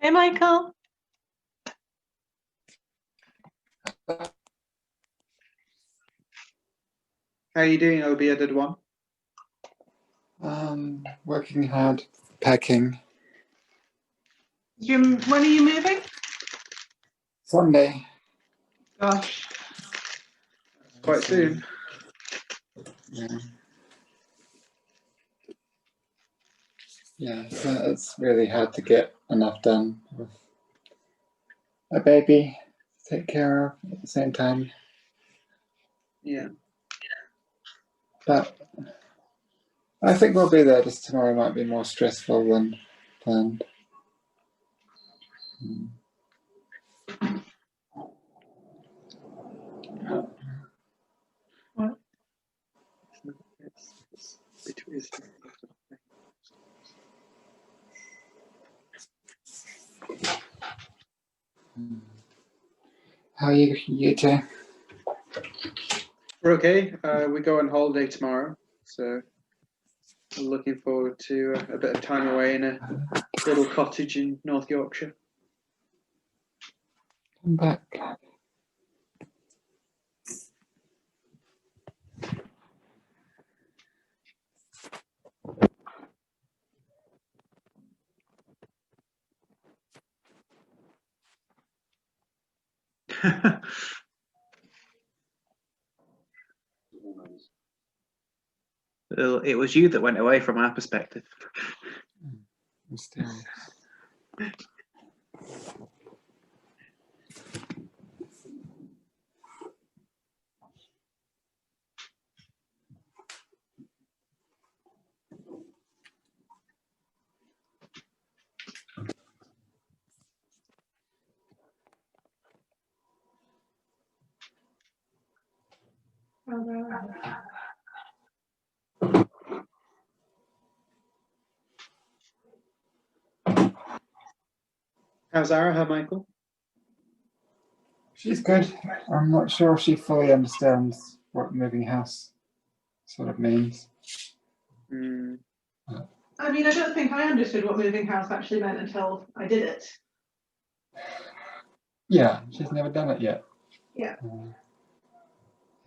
Hey, Michael. How are you doing, O-bearded one? Working hard, packing. When are you moving? Sunday. Gosh. Quite soon. Yeah. Yeah, so it's really hard to get enough done with a baby to take care of at the same time. Yeah. But I think we'll be there. Just tomorrow might be more stressful than planned. What? How are you two? We're okay. We go on holiday tomorrow, so I'm looking forward to a bit of time away in a little cottage in North Yorkshire. Come back. It was you that went away from our perspective. Mysterious. How's Zara, Michael? She's good. I'm not sure if she fully understands what moving house sort of means. I mean, I don't think I understood what moving house actually meant until I did it. Yeah, she's never done it yet. Yeah.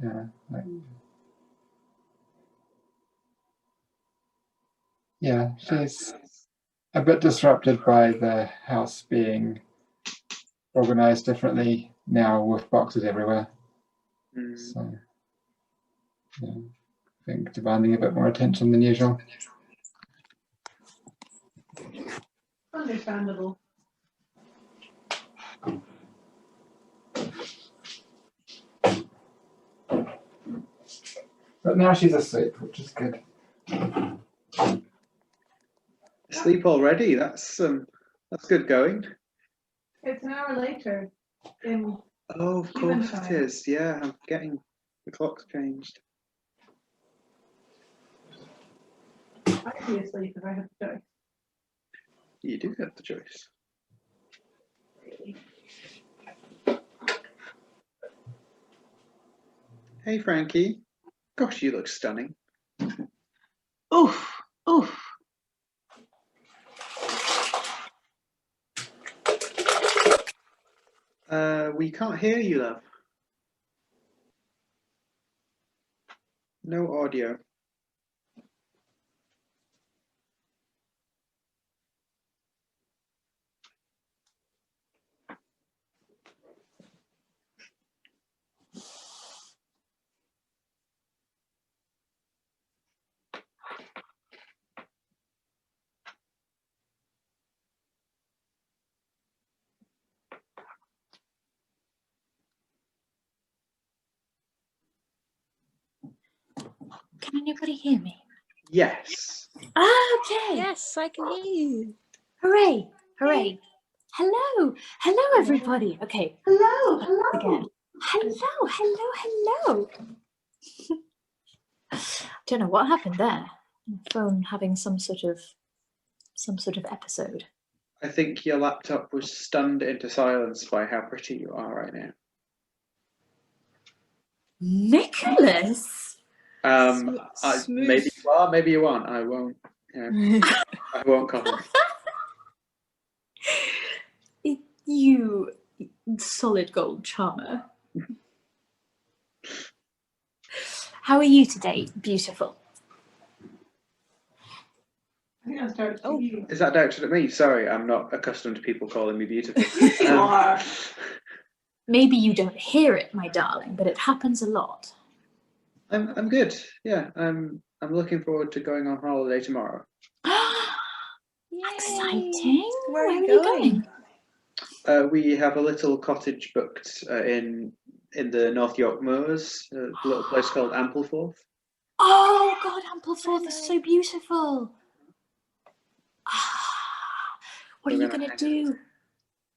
Yeah. Yeah, she's a bit disrupted by the house being organized differently now with boxes everywhere. So, yeah, I think demanding a bit more attention than usual. Understandable. But now she's asleep, which is good. Asleep already? That's good going. It's an hour later. Oh, of course it is. Yeah, I'm getting the clock's changed. I'd be asleep if I had the choice. You do have the choice. Really? Hey, Frankie. Gosh, you look stunning. Oof, oof. We can't hear you, love. No audio. Can anybody hear me? Yes. Ah, okay. Yes, I can hear you. Hooray, hooray. Hello, hello everybody. Okay. Hello, hello. Again. Hello, hello, hello. Don't know what happened there. My phone having some sort of episode. I think your laptop was stunned into silence by how pretty you are right now. Nicholas. Maybe you are, maybe you aren't. I won't. I won't comment. You solid gold charmer. How are you today, beautiful? I think I was directed Oh. to you. Is that directed at me? Sorry, I'm not accustomed to people calling me beautiful. Sure. Maybe you don't hear it, my darling, but it happens a lot. I'm good. Yeah, I'm looking forward to going on holiday tomorrow. Exciting. Where are you you going? We have a little cottage booked in the North York Moors, a little place called Ampleforth. Oh God, Ampleforth is so beautiful. What are We're you gonna gonna do?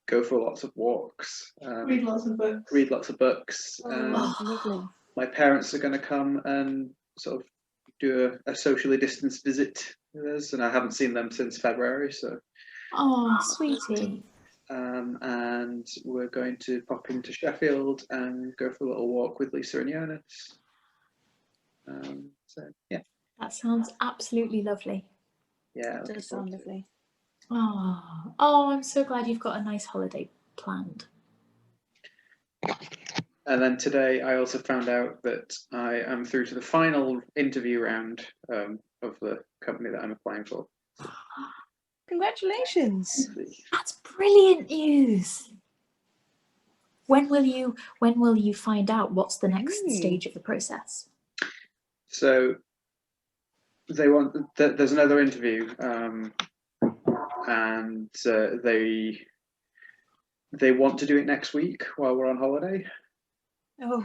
Go for lots of walks, Read lots of books. read lots of books. Lovely. My parents are going to come and sort of do a socially distanced visit with us, and I haven't seen them since February. So, Oh, sweetie. and we're going to pop into Sheffield and go for a little walk with Lisa and Jonas. So yeah, That sounds absolutely lovely. yeah, That does sound lovely. Oh, I'm so glad you've got a nice holiday planned. And then today I also found out that I am through to the final interview round of the company that I'm applying for. Congratulations. That's brilliant news. When will you find out what's the next stage of the process? So they want there's another interview, and they want to do it next week while we're on holiday. Oh,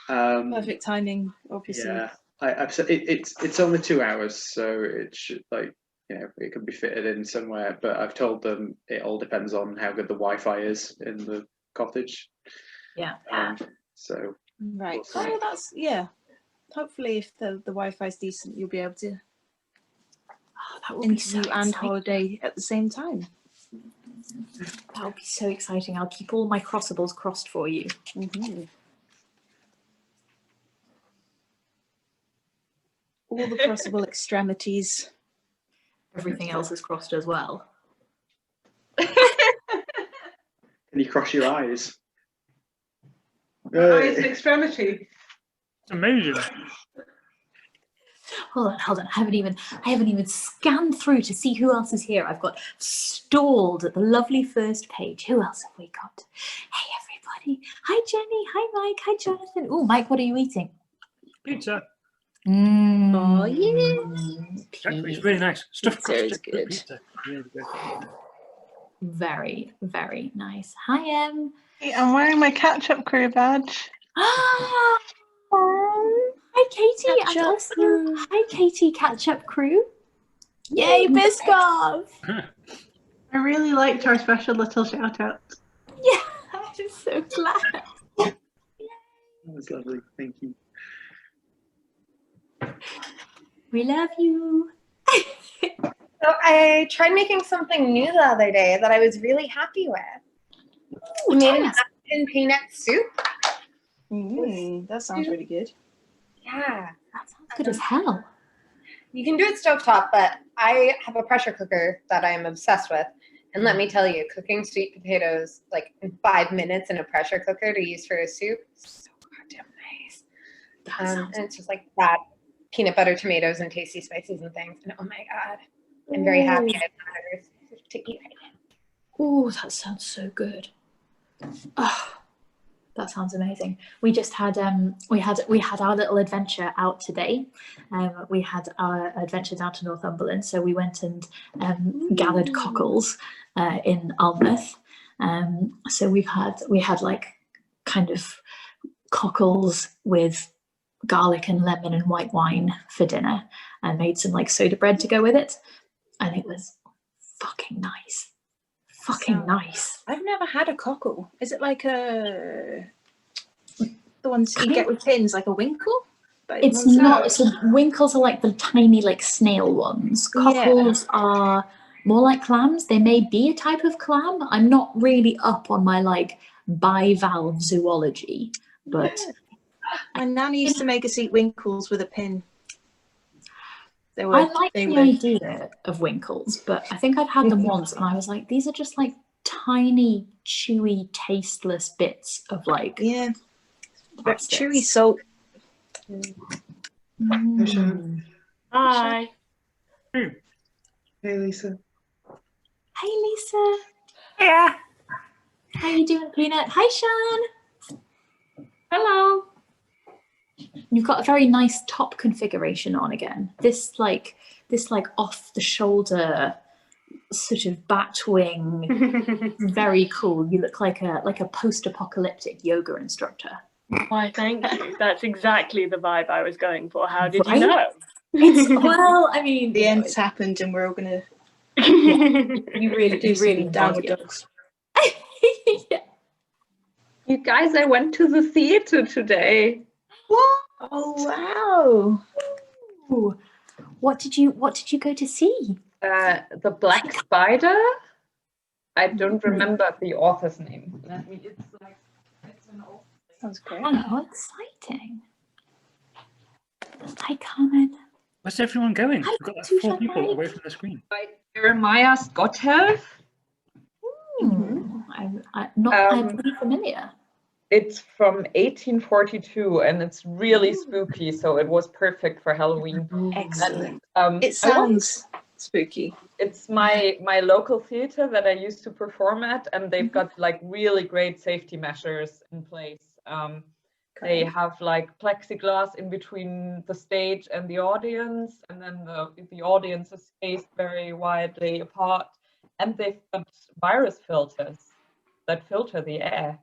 perfect timing, obviously. Yeah, I've said it's only 2 hours, so it should, like, it could be fitted in somewhere. But I've told them it all depends on how good the Wi-Fi is in the cottage. Yeah. So Right. We'll see. Oh, that's, yeah. Hopefully, if the Wi-Fi is decent, you'll be able to That would be so interview and exciting. holiday at the same time. That would be so exciting. I'll keep all my crossables crossed for you. Mm-hmm. All the possible extremities. Everything else is crossed as well. can you cross your eyes? Eyes and extremity. It's amazing. Hold on. I haven't even scanned through to see who else is here. I've got stalled at the lovely first page. Who else have we got? Hey everybody. Hi Jenny. Hi Mike. Hi Jonathan. Oh Mike, what are you eating? Pizza. Oh, Exactly. It's really nice. Stuffed Pizza is crust good. pizza. Really good. Very, very nice. Hi Em. Hey, I'm wearing my catch-up crew badge. Hi Katie. And Catch-up also crew. hi Katie, catch-up crew. Yay, Biscoff. I really liked our special little shout out. Yeah, I'm so glad. That was lovely. Thank you. We love you. So I tried making something new the other day that I was really happy with. I made an African peanut soup. That sounds really good. Yeah. That sounds good as hell. You can do it stovetop, but I have a pressure cooker that I'm obsessed with. And let me tell you, cooking sweet potatoes like in 5 minutes in a pressure cooker to use for a soup is so goddamn nice. And it's just like that, peanut butter, tomatoes, and tasty spices and things. And oh my God, I'm very happy I found others to eat right now. Oh, that sounds so good. Oh, that sounds amazing. We just had we had our little adventure out today. We had our adventure down to Northumberland, so we went and gathered cockles in Alnmouth. So we had like kind of cockles with garlic and lemon and white wine for dinner, and made some like soda bread to go with it, and it was fucking nice. Fucking nice. I've never had a cockle. Is it like the ones you get with pins, like a winkle? But It's not. So winkles are like the tiny, like snail ones. Cockles are more like clams. They may be a type of clam. I'm not really up on my like bivalve zoology, but my nanny used to make us eat winkles with a pin. I like the idea of winkles, but I think I've had them once and I was like, these are just like tiny, chewy, tasteless bits of like Yeah. But plastics. chewy salt. Mm. Hi. Hmm. Hey, Lisa. Hey, Lisa. Yeah. How you doing, Peanut? Hi, Sean. Hello. You've got a very nice top configuration on again. This like off the shoulder sort of batwing, very cool. You look like a post-apocalyptic yoga instructor. Why, thank you. That's exactly the vibe I was going for. How did Right? you know? It's well, I mean, The you know, end's happened and we're all gonna you really do some embody downward it. dogs. Yeah. You guys, I went to the theater today. Oh wow. Ooh. What did you go to see? The Black Spider. I don't remember the author's name. It's an old. Sounds great. Oh, how exciting. Hi, Carmen. Where's everyone going? Hi, We've got like Tuesday 4 people night. away from the screen. By Jeremiah Scotthell. I'm pretty familiar. It's from 1842 and it's really spooky, so it was perfect for Halloween. Excellent. And, It sounds spooky. it's my local theater that I used to perform at, and they've got like really great safety measures in place. They have like plexiglass in between the stage and the audience, and then the audience is spaced very widely apart. And they've got virus filters that filter the air,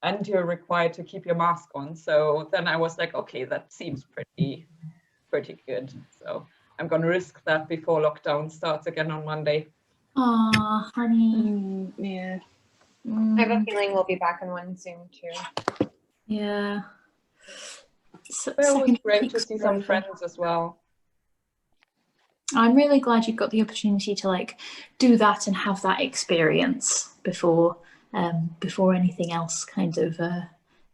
and you're required to keep your mask on. So then I was like, okay, that seems pretty good. So I'm gonna risk that before lockdown starts again on Monday. Aw, honey. Yeah. I have a feeling we'll be back in one soon too. Yeah. But it was great to see some friends as well. I'm really glad you got the opportunity to like do that and have that experience before anything else kind of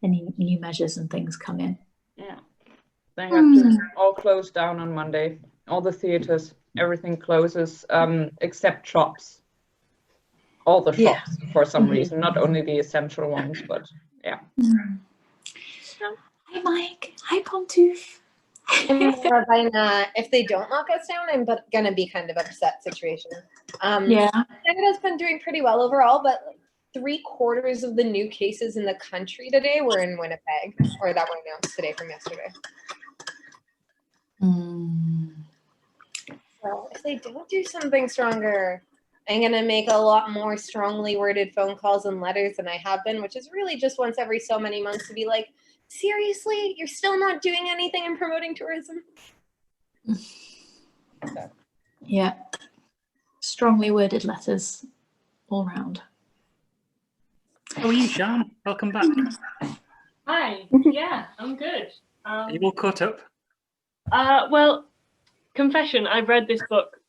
any new measures and things come in. Yeah, they have to all close down on Monday. All the theaters, everything closes except shops. All the shops for some reason, not only the essential ones, but yeah. Hi, Mike. Hi, Pontouf. If they don't lock us down, I'm gonna be kind of upset situation. Yeah. Canada's been doing pretty well overall, but like 3/4 of the new cases in the country today were in Winnipeg, or that were announced today from yesterday. So if they don't do something stronger, I'm gonna make a lot more strongly worded phone calls and letters than I have been, which is really just once every so many months to be like, seriously, you're still not doing anything in promoting tourism? Yeah. Strongly worded letters all round. How are you, Sean? Welcome back. Hi. Yeah, I'm good. Are you all caught up? Well, confession, I've read this book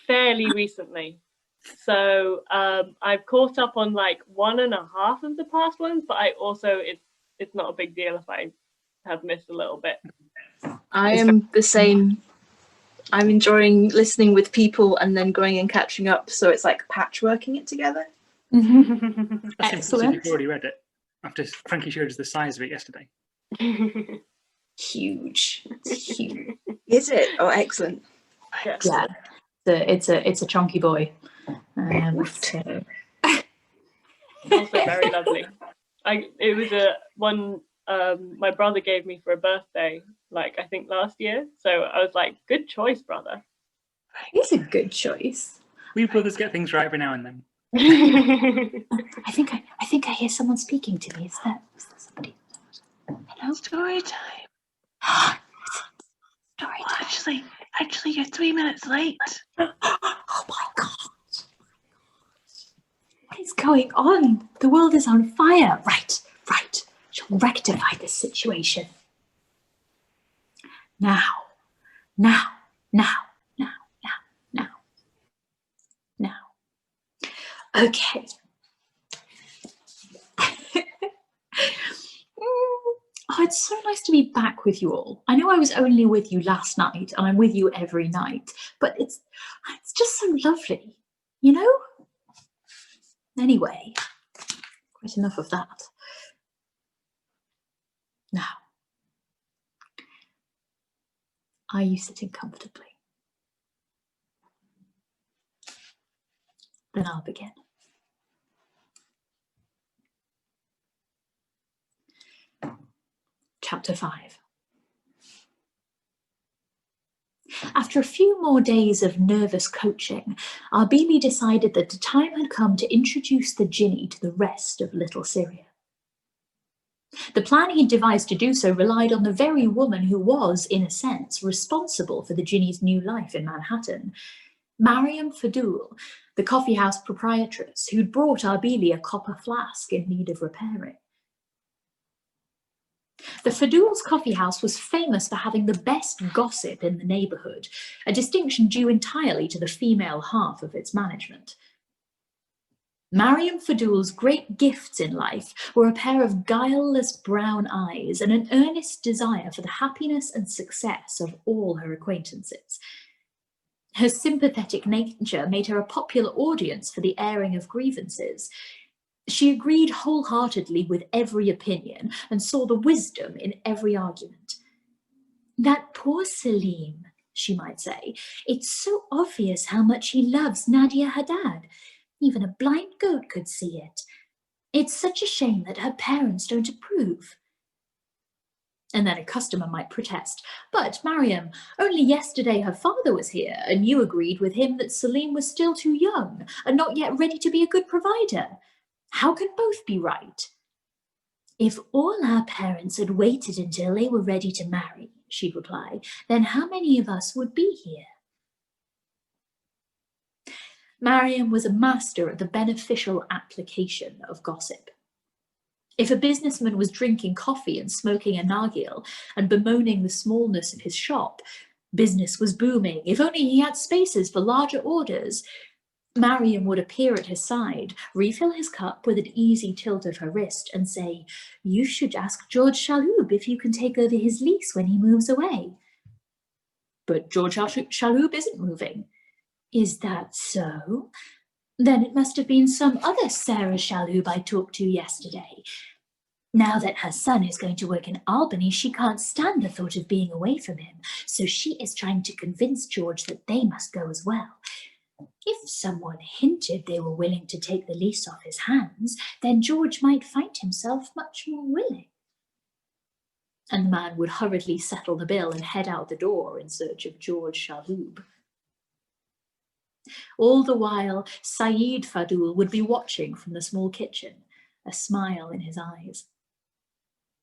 fairly recently. So I've caught up on like 1.5 of the past ones, but I also, it's not a big deal if I have missed a little bit. I am the same. I'm enjoying listening with people and then going and catching up. So it's like patchworking it together. That's Excellent. You've already read it after Frankie showed us the size of it yesterday. Huge. It's huge. Is it? Oh, excellent. Yeah. It's a chunky boy. So. Also very lovely. It was one my brother gave me for a birthday, like I think last year. So I was like, good choice, brother. It's a good choice. We brothers get things right every now and then. I think I hear someone speaking to me. Is that somebody? Hello? Story time. Story Well, time. actually, you're 3 minutes late. Oh my god. What is going on? The world is on fire. Right. Shall rectify this situation. Now. Okay. Oh, it's so nice to be back with you all. I know I was only with you last night, and I'm with you every night, but it's just so lovely, you know? Anyway, quite enough of that. Now, are you sitting comfortably? Then I'll begin. Chapter 5. After a few more days of nervous coaching, Arbeli decided that the time had come to introduce the Djinni to the rest of Little Syria. The plan he'd devised to do so relied on the very woman who was, in a sense, responsible for the Djinni's new life in Manhattan, Mariam Fadul, the coffeehouse proprietress who'd brought Arbeli a copper flask in need of repairing. The Fadul's coffeehouse was famous for having the best gossip in the neighbourhood, a distinction due entirely to the female half of its management. Mariam Fadul's great gifts in life were a pair of guileless brown eyes and an earnest desire for the happiness and success of all her acquaintances. Her sympathetic nature made her a popular audience for the airing of grievances. She agreed wholeheartedly with every opinion and saw the wisdom in every argument. "That poor Salim," she might say, "it's so obvious how much he loves Nadia Haddad. Even a blind goat could see it. It's such a shame that her parents don't approve." And then a customer might protest, "But, Mariam, only yesterday her father was here, and you agreed with him that Salim was still too young and not yet ready to be a good provider. How can both be right?" "If all our parents had waited until they were ready to marry," she'd reply, "then how many of us would be here?" Mariam was a master at the beneficial application of gossip. If a businessman was drinking coffee and smoking a narghil and bemoaning the smallness of his shop, business was booming. If only he had spaces for larger orders. Mariam would appear at his side, refill his cup with an easy tilt of her wrist and say, "You should ask George Shaloub if you can take over his lease when he moves away." "But George Shaloub isn't moving." "Is that so? Then it must have been some other Sarah Shaloub I talked to yesterday. Now that her son is going to work in Albany, she can't stand the thought of being away from him, so she is trying to convince George that they must go as well. If someone hinted they were willing to take the lease off his hands, then George might find himself much more willing." And the man would hurriedly settle the bill and head out the door in search of George Shaloub. All the while, Saeed Fadul would be watching from the small kitchen, a smile in his eyes.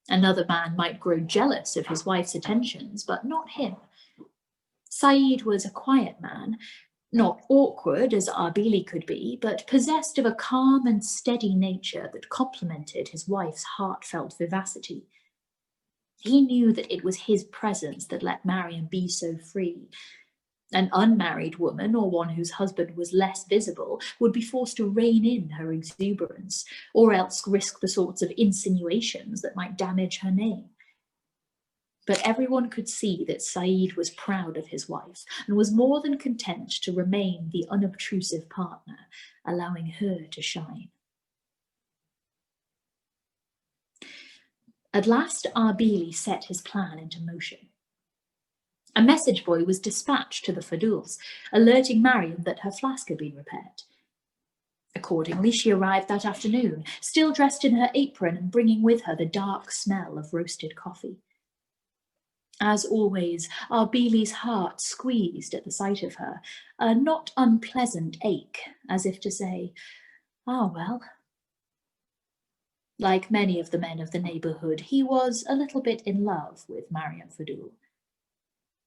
Another man might grow jealous of his wife's attentions, but not him. Saeed was a quiet man, not awkward as Arbeli could be, but possessed of a calm and steady nature that complemented his wife's heartfelt vivacity. He knew that it was his presence that let Mariam be so free. An unmarried woman, or one whose husband was less visible, would be forced to rein in her exuberance, or else risk the sorts of insinuations that might damage her name. But everyone could see that Saeed was proud of his wife and was more than content to remain the unobtrusive partner, allowing her to shine. At last, Arbeli set his plan into motion. A message boy was dispatched to the Faduls, alerting Mariam that her flask had been repaired. Accordingly, she arrived that afternoon, still dressed in her apron and bringing with her the dark smell of roasted coffee. As always, Arbeli's heart squeezed at the sight of her, a not unpleasant ache, as if to say, "Ah, well." Like many of the men of the neighbourhood, he was a little bit in love with Mariam Fadul.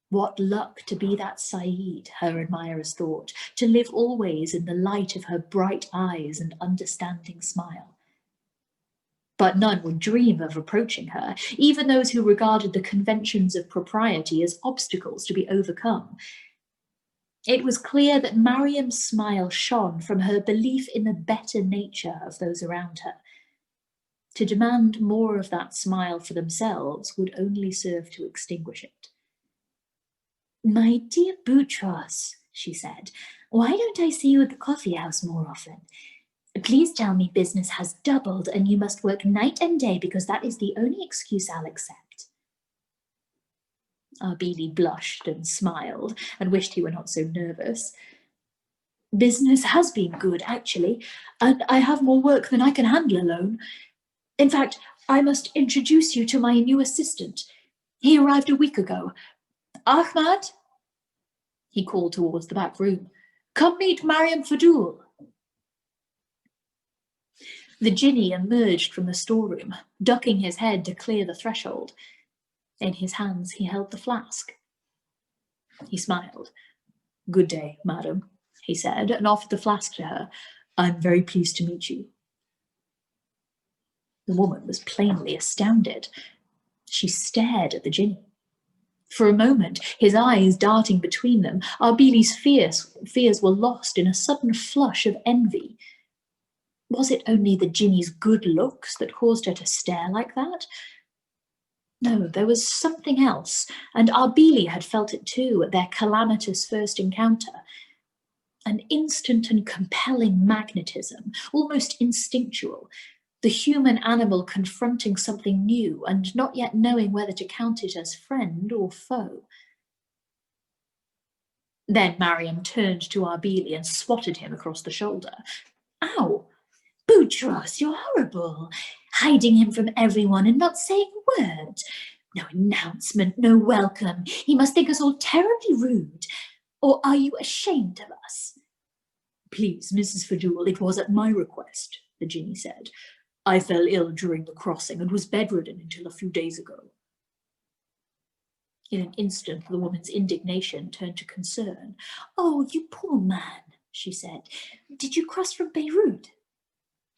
What luck to be that Saeed, her admirers thought, to live always in the light of her bright eyes and understanding smile. But none would dream of approaching her, even those who regarded the conventions of propriety as obstacles to be overcome. It was clear that Mariam's smile shone from her belief in the better nature of those around her. To demand more of that smile for themselves would only serve to extinguish it. "My dear Boutros," she said, "why don't I see you at the coffee house more often? Please tell me business has doubled and you must work night and day because that is the only excuse I'll accept. Arbili blushed and smiled and wished he were not so nervous. Business has been good, actually, and I have more work than I can handle alone. In fact, I must introduce you to my new assistant. He arrived a week ago. Ahmad, he called towards the back room, come meet Mariam Fadul. The Djinni emerged from the storeroom, ducking his head to clear the threshold. In his hands he held the flask. He smiled. Good day, madam, he said, and offered the flask to her. I'm very pleased to meet you. The woman was plainly astounded. She stared at the Djinni. For a moment, his eyes darting between them, Arbili's fears were lost in a sudden flush of envy. Was it only the Djinni's good looks that caused her to stare like that? No, there was something else, and Arbili had felt it too at their calamitous first encounter. An instant and compelling magnetism, almost instinctual, the human animal confronting something new and not yet knowing whether to count it as friend or foe. Then Mariam turned to Arbili and swatted him across the shoulder. Ow! Boutros, you're horrible. Hiding him from everyone and not saying a word. No announcement, no welcome. He must think us all terribly rude. Or are you ashamed of us? Please, Mrs. Fadul, it was at my request, the Djinni said. I fell ill during the crossing and was bedridden until a few days ago. In an instant, the woman's indignation turned to concern. Oh, you poor man, she said. Did you cross from Beirut?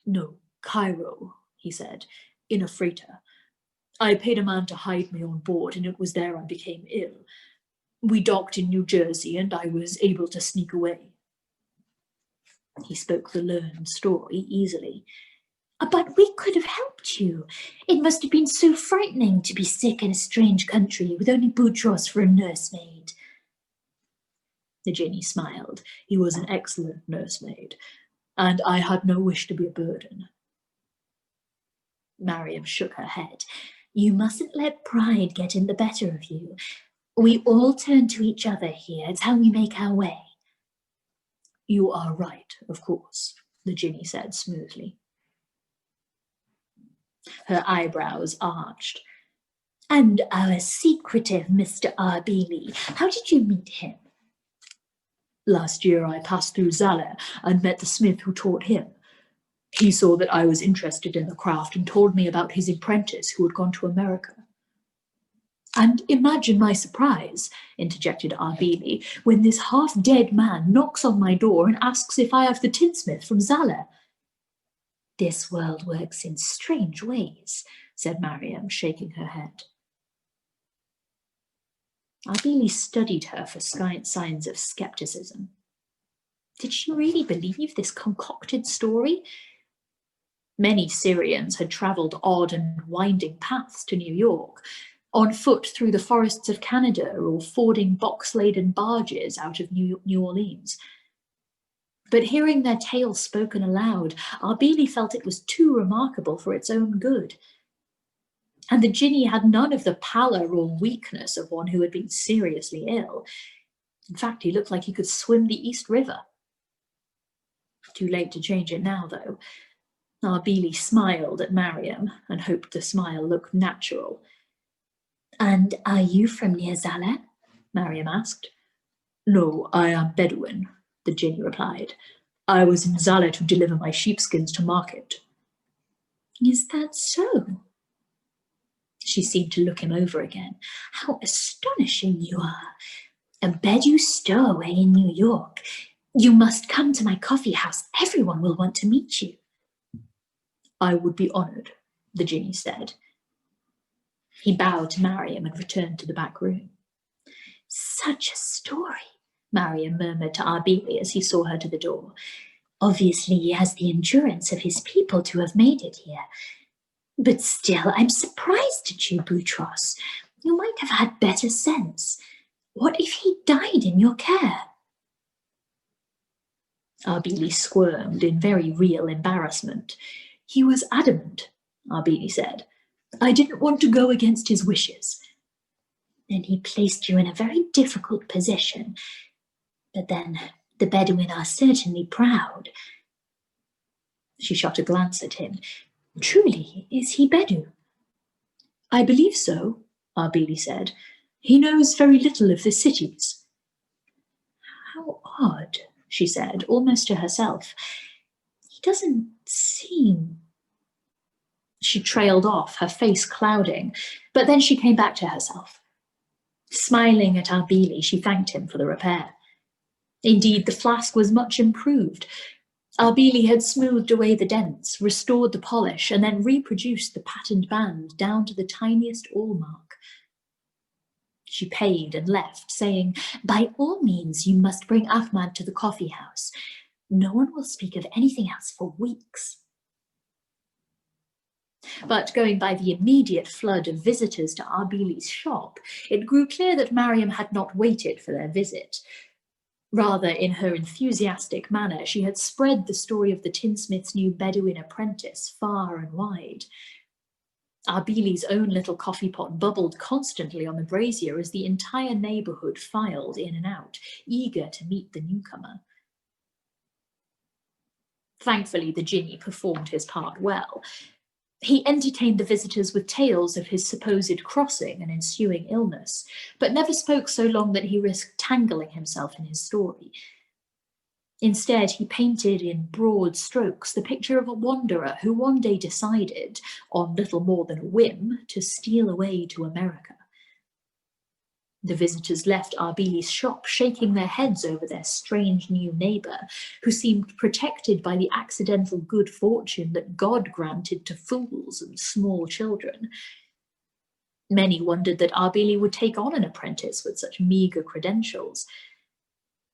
No, Cairo, he said, in a freighter. I paid a man to hide me on board, and it was there I became ill. We docked in New Jersey, and I was able to sneak away. He spoke the learned story easily. But we could have helped you. It must have been so frightening to be sick in a strange country with only Boutros for a nursemaid. The Djinni smiled. He was an excellent nursemaid, and I had no wish to be a burden. Mariam shook her head. You mustn't let pride get in the better of you. We all turn to each other here. It's how we make our way. You are right, of course, the Djinni said smoothly. Her eyebrows arched. And our secretive Mr. Arbili, how did you meet him? Last year I passed through Zaleh and met the smith who taught him. He saw that I was interested in the craft and told me about his apprentice who had gone to America. And imagine my surprise, interjected Arbili, when this half-dead man knocks on my door and asks if I have the tinsmith from Zaleh. This world works in strange ways, said Mariam, shaking her head. Arbili studied her for signs of skepticism. Did she really believe this concocted story? Many Syrians had travelled odd and winding paths to New York, on foot through the forests of Canada or fording box-laden barges out of New Orleans. But hearing their tales spoken aloud, Arbili felt it was too remarkable for its own good. And the Djinni had none of the pallor or weakness of one who had been seriously ill. In fact, he looked like he could swim the East River. Too late to change it now, though. Arbili smiled at Mariam and hoped the smile looked natural. And are you from near Zaleh? Mariam asked. No, I am Bedouin, the Djinni replied. I was in Zaleh to deliver my sheepskins to market. Is that so? She seemed to look him over again. How astonishing you are. A Bedou stowaway in New York. You must come to my coffee house. Everyone will want to meet you. I would be honoured, the Djinni said. He bowed to Mariam and returned to the back room. Such a story, Mariam murmured to Arbili as he saw her to the door. Obviously he has the endurance of his people to have made it here. But still, I'm surprised at you, Boutros. You might have had better sense. What if he died in your care? Arbili squirmed in very real embarrassment. He was adamant, Arbili said. I didn't want to go against his wishes. Then he placed you in a very difficult position. But then the Bedouin are certainly proud. She shot a glance at him. Truly, is he Bedou? I believe so, Arbili said. He knows very little of the cities. How odd, she said, almost to herself. He doesn't seem... She trailed off, her face clouding, but then she came back to herself. Smiling at Arbili, she thanked him for the repair. Indeed, the flask was much improved. Arbili had smoothed away the dents, restored the polish, and then reproduced the patterned band down to the tiniest awl mark. She paid and left, saying, By all means, you must bring Ahmad to the coffee house. No one will speak of anything else for weeks. But going by the immediate flood of visitors to Arbili's shop, it grew clear that Mariam had not waited for their visit. Rather, in her enthusiastic manner, she had spread the story of the tinsmith's new Bedouin apprentice far and wide. Arbili's own little coffee pot bubbled constantly on the brazier as the entire neighbourhood filed in and out, eager to meet the newcomer. Thankfully, the Djinni performed his part well. He entertained the visitors with tales of his supposed crossing and ensuing illness, but never spoke so long that he risked tangling himself in his story. Instead, he painted in broad strokes the picture of a wanderer who one day decided, on little more than a whim, to steal away to America. The visitors left Arbili's shop shaking their heads over their strange new neighbour, who seemed protected by the accidental good fortune that God granted to fools and small children. Many wondered that Arbili would take on an apprentice with such meagre credentials.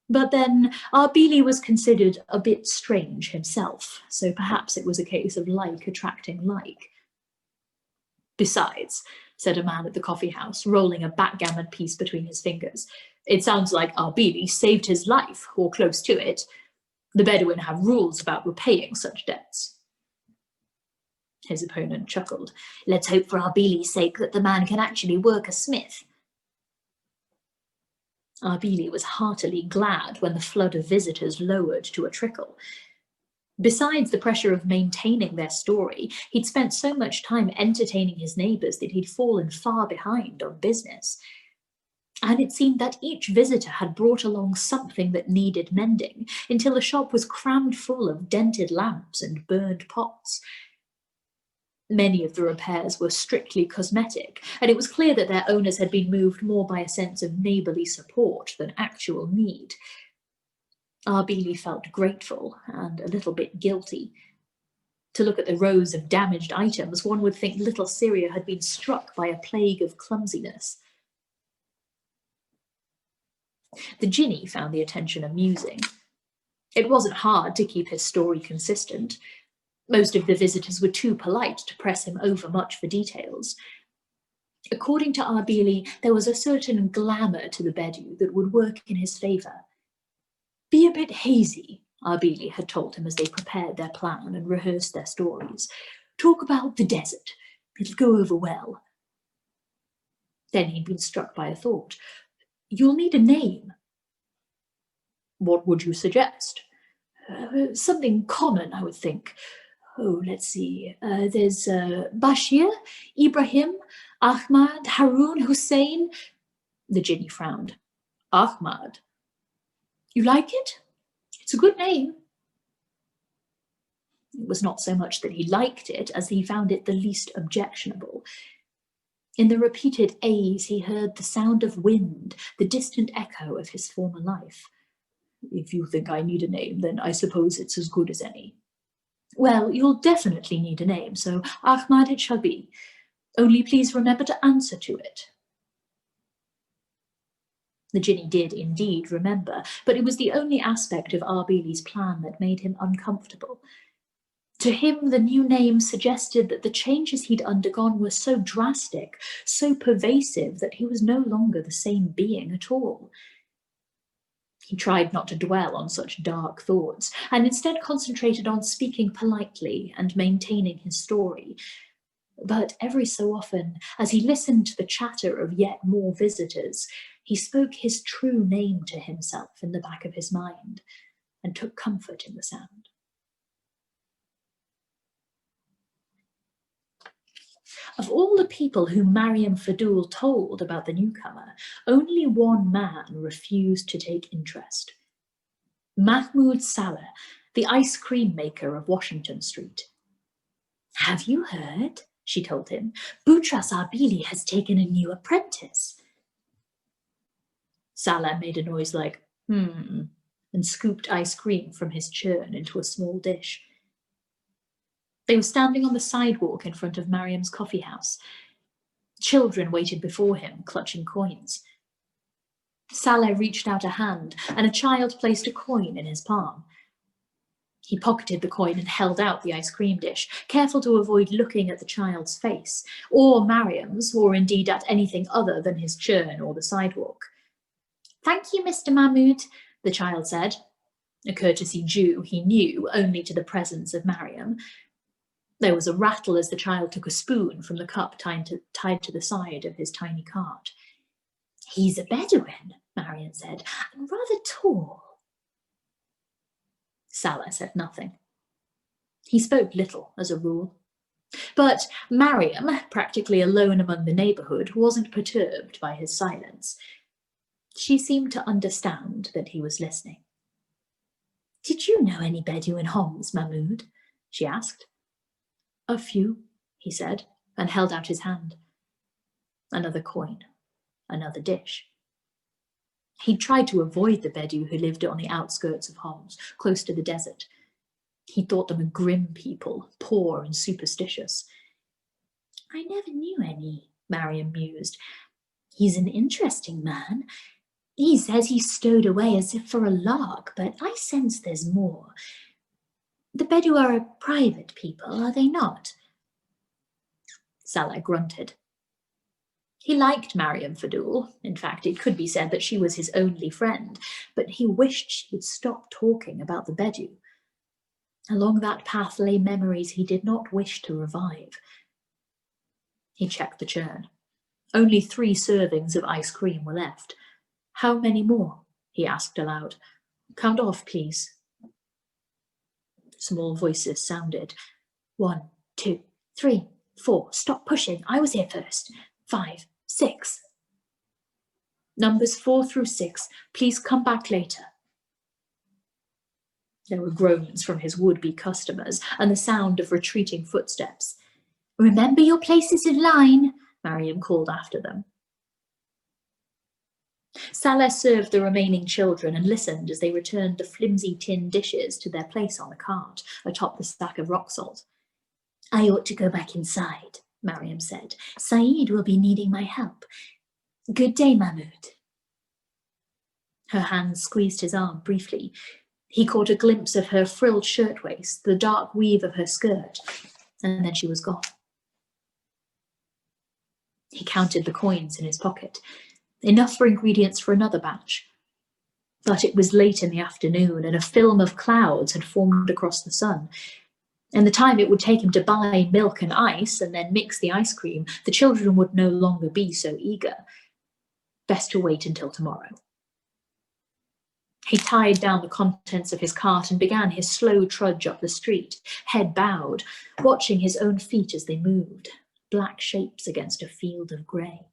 But then Arbili was considered a bit strange himself, so perhaps it was a case of like attracting like. Besides, said a man at the coffee house, rolling a backgammon piece between his fingers, it sounds like Arbili saved his life, or close to it. The Bedouin have rules about repaying such debts. His opponent chuckled. Let's hope for Arbili's sake that the man can actually work a smith. Arbili was heartily glad when the flood of visitors lowered to a trickle. Besides the pressure of maintaining their story, he'd spent so much time entertaining his neighbours that he'd fallen far behind on business. And it seemed that each visitor had brought along something that needed mending, until the shop was crammed full of dented lamps and burned pots. Many of the repairs were strictly cosmetic, and it was clear that their owners had been moved more by a sense of neighbourly support than actual need. Arbili felt grateful and a little bit guilty. To look at the rows of damaged items, one would think little Syria had been struck by a plague of clumsiness. The Djinni found the attention amusing. It wasn't hard to keep his story consistent. Most of the visitors were too polite to press him overmuch for details. According to Arbili, there was a certain glamour to the Bedou that would work in his favour. Be a bit hazy, Arbili had told him as they prepared their plan and rehearsed their stories. Talk about the desert. It'll go over well. Then he'd been struck by a thought. You'll need a name. What would you suggest? Something common, I would think. Oh, let's see. There's Bashir, Ibrahim, Ahmad, Harun, Hussein. The Djinni frowned. Ahmad. You like it? It's a good name. It was not so much that he liked it as he found it the least objectionable. In the repeated A's, he heard the sound of wind, the distant echo of his former life. If you think I need a name, then I suppose it's as good as any. Well, you'll definitely need a name, so Ahmad it shall be. Only please remember to answer to it. The Djinni did indeed remember, but it was the only aspect of Arbili's plan that made him uncomfortable. To him, the new name suggested that the changes he'd undergone were so drastic, so pervasive, that he was no longer the same being at all. He tried not to dwell on such dark thoughts, and instead concentrated on speaking politely and maintaining his story. But every so often, as he listened to the chatter of yet more visitors, he spoke his true name to himself in the back of his mind, and took comfort in the sound. Of all the people whom Mariam Fadul told about the newcomer, only one man refused to take interest. Mahmoud Saleh, the ice cream maker of Washington Street. "Have you heard?" she told him. "Boutros Arbili has taken a new apprentice." Saleh made a noise like, and scooped ice cream from his churn into a small dish. They were standing on the sidewalk in front of Mariam's coffee house. Children waited before him, clutching coins. Saleh reached out a hand, and a child placed a coin in his palm. He pocketed the coin and held out the ice cream dish, careful to avoid looking at the child's face, or Mariam's, or indeed at anything other than his churn or the sidewalk. "Thank you, Mr. Mahmoud," the child said, a courtesy due, he knew, only to the presence of Mariam. There was a rattle as the child took a spoon from the cup tied to the side of his tiny cart. "He's a Bedouin," Mariam said, "and rather tall." Saleh said nothing. He spoke little, as a rule. But Mariam, practically alone among the neighbourhood, wasn't perturbed by his silence. She seemed to understand that he was listening. "Did you know any Bedouin Homs, Mahmoud?" she asked. "A few," he said, and held out his hand. Another coin, another dish. He'd tried to avoid the Bedou who lived on the outskirts of Homs, close to the desert. He thought them a grim people, poor and superstitious. "I never knew any," Mariam mused. "He's an interesting man. He says he's stowed away as if for a lark, but I sense there's more. The Bedou are a private people, are they not?" Saleh grunted. He liked Mariam Fadul. In fact, it could be said that she was his only friend, but he wished she would stop talking about the Bedou. Along that path lay memories he did not wish to revive. He checked the churn. Only 3 servings of ice cream were left. "How many more?" he asked aloud. "Count off, please." Small voices sounded. 1, 2, 3, 4. "Stop pushing. I was here first. 5, 6. Numbers 4 through 6. Please come back later." There were groans from his would-be customers and the sound of retreating footsteps. "Remember your places in line," Mariam called after them. Saleh served the remaining children and listened as they returned the flimsy tin dishes to their place on the cart, atop the stack of rock salt. "I ought to go back inside," Mariam said. "Saeed will be needing my help. Good day, Mahmoud." Her hands squeezed his arm briefly. He caught a glimpse of her frilled shirtwaist, the dark weave of her skirt, and then she was gone. He counted the coins in his pocket. Enough for ingredients for another batch. But it was late in the afternoon, and a film of clouds had formed across the sun. In the time it would take him to buy milk and ice and then mix the ice cream, the children would no longer be so eager. Best to wait until tomorrow. He tied down the contents of his cart and began his slow trudge up the street, head bowed, watching his own feet as they moved, black shapes against a field of grey.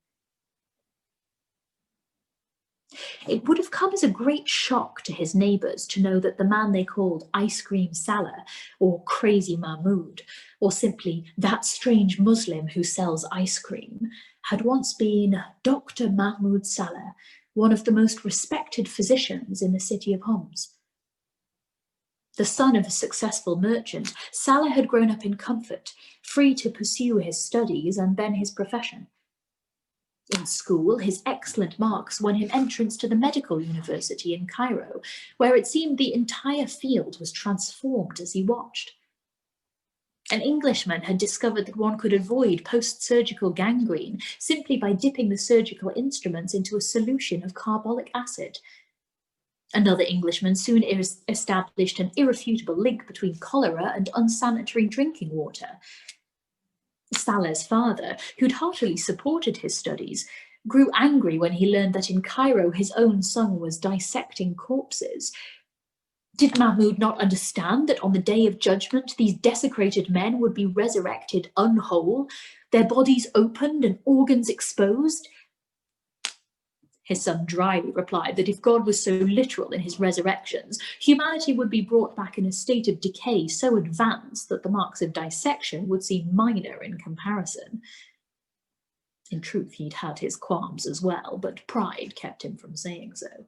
It would have come as a great shock to his neighbours to know that the man they called Ice Cream Saleh, or Crazy Mahmoud, or simply that strange Muslim who sells ice cream, had once been Dr. Mahmoud Saleh, one of the most respected physicians in the city of Homs. The son of a successful merchant, Saleh had grown up in comfort, free to pursue his studies and then his profession. In school, his excellent marks won him entrance to the medical university in Cairo, where it seemed the entire field was transformed as he watched. An Englishman had discovered that one could avoid post-surgical gangrene simply by dipping the surgical instruments into a solution of carbolic acid. Another Englishman soon established an irrefutable link between cholera and unsanitary drinking water. Saleh's father, who'd heartily supported his studies, grew angry when he learned that in Cairo his own son was dissecting corpses. Did Mahmoud not understand that on the day of judgment these desecrated men would be resurrected unwhole, their bodies opened and organs exposed? His son dryly replied that if God was so literal in his resurrections, humanity would be brought back in a state of decay so advanced that the marks of dissection would seem minor in comparison. In truth, he'd had his qualms as well, but pride kept him from saying so.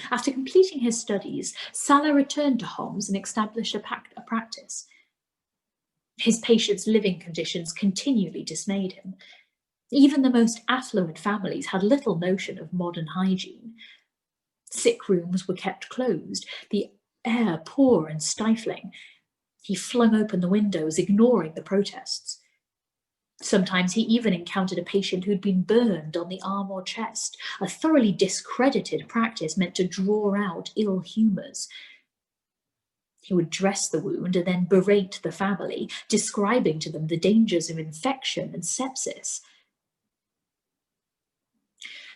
After completing his studies, Saleh returned to Homs and established a practice. His patients' living conditions continually dismayed him. Even the most affluent families had little notion of modern hygiene. Sick rooms were kept closed, the air poor and stifling. He flung open the windows, ignoring the protests. Sometimes he even encountered a patient who'd been burned on the arm or chest, a thoroughly discredited practice meant to draw out ill humours. He would dress the wound and then berate the family, describing to them the dangers of infection and sepsis.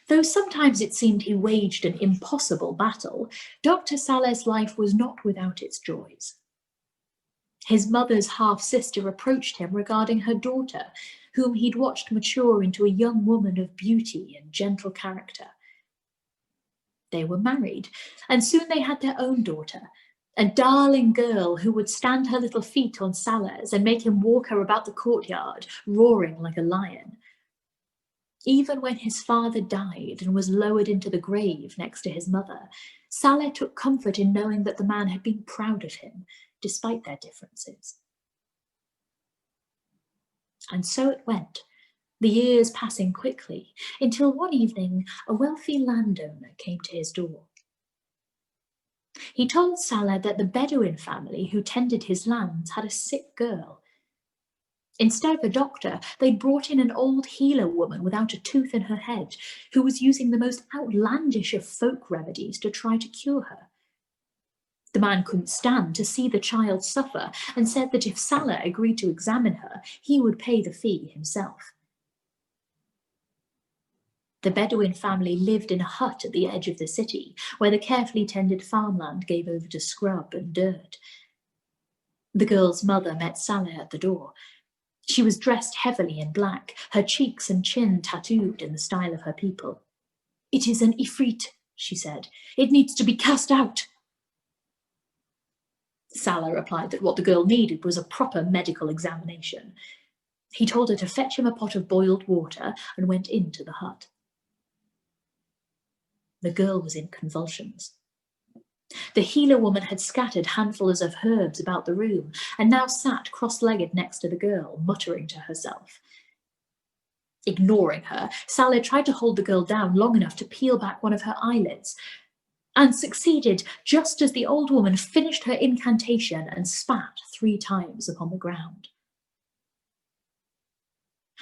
Though sometimes it seemed he waged an impossible battle, Dr. Saleh's life was not without its joys. His mother's half-sister approached him regarding her daughter, whom he'd watched mature into a young woman of beauty and gentle character. They were married, and soon they had their own daughter, a darling girl who would stand her little feet on Saleh's and make him walk her about the courtyard, roaring like a lion. Even when his father died and was lowered into the grave next to his mother, Saleh took comfort in knowing that the man had been proud of him, despite their differences. And so it went, the years passing quickly, until one evening a wealthy landowner came to his door. He told Saleh that the Bedouin family who tended his lands had a sick girl. Instead of a doctor, they'd brought in an old healer woman without a tooth in her head, who was using the most outlandish of folk remedies to try to cure her. The man couldn't stand to see the child suffer and said that if Saleh agreed to examine her, he would pay the fee himself. The Bedouin family lived in a hut at the edge of the city, where the carefully tended farmland gave over to scrub and dirt. The girl's mother met Saleh at the door. She was dressed heavily in black, her cheeks and chin tattooed in the style of her people. "It is an ifrit," she said. "It needs to be cast out." Saleh replied that what the girl needed was a proper medical examination. He told her to fetch him a pot of boiled water and went into the hut. The girl was in convulsions. The healer woman had scattered handfuls of herbs about the room and now sat cross-legged next to the girl, muttering to herself. Ignoring her, Saleh tried to hold the girl down long enough to peel back one of her eyelids, and succeeded just as the old woman finished her incantation and spat 3 times upon the ground.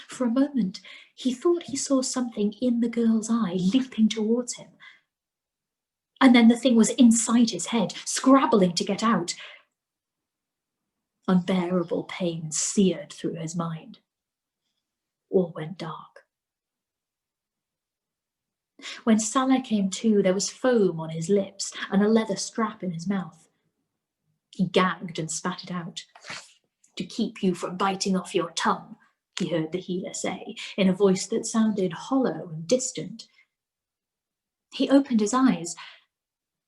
For a moment, he thought he saw something in the girl's eye leaping towards him. And then the thing was inside his head, scrabbling to get out. Unbearable pain seared through his mind. All went dark. When Saleh came to, there was foam on his lips and a leather strap in his mouth. He gagged and spat it out. "To keep you from biting off your tongue," he heard the healer say, in a voice that sounded hollow and distant. He opened his eyes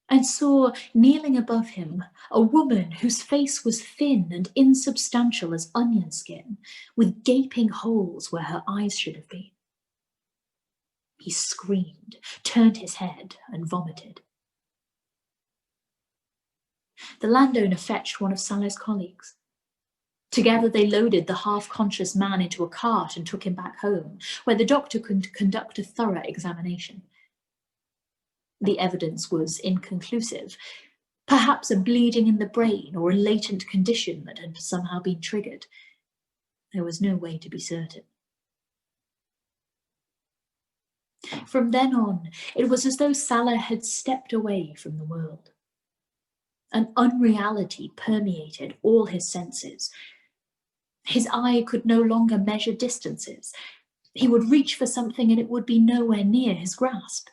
and saw, kneeling above him, a woman whose face was thin and insubstantial as onion skin, with gaping holes where her eyes should have been. He screamed, turned his head, and vomited. The landowner fetched one of Saleh's colleagues. Together they loaded the half-conscious man into a cart and took him back home, where the doctor could conduct a thorough examination. The evidence was inconclusive. Perhaps a bleeding in the brain or a latent condition that had somehow been triggered. There was no way to be certain. From then on, it was as though Salah had stepped away from the world. An unreality permeated all his senses. His eye could no longer measure distances. He would reach for something and it would be nowhere near his grasp.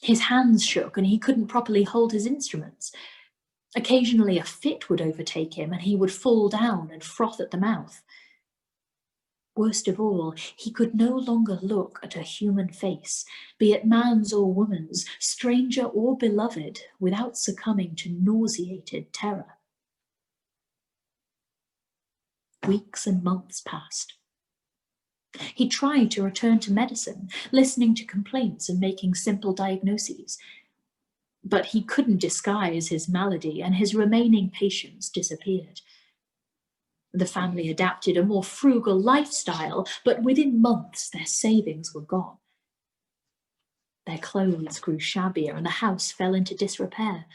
His hands shook and he couldn't properly hold his instruments. Occasionally a fit would overtake him and he would fall down and froth at the mouth. Worst of all, he could no longer look at a human face, be it man's or woman's, stranger or beloved, without succumbing to nauseated terror. Weeks and months passed. He tried to return to medicine, listening to complaints and making simple diagnoses. But he couldn't disguise his malady, and his remaining patients disappeared. The family adapted a more frugal lifestyle, but within months their savings were gone. Their clothes grew shabbier and the house fell into disrepair.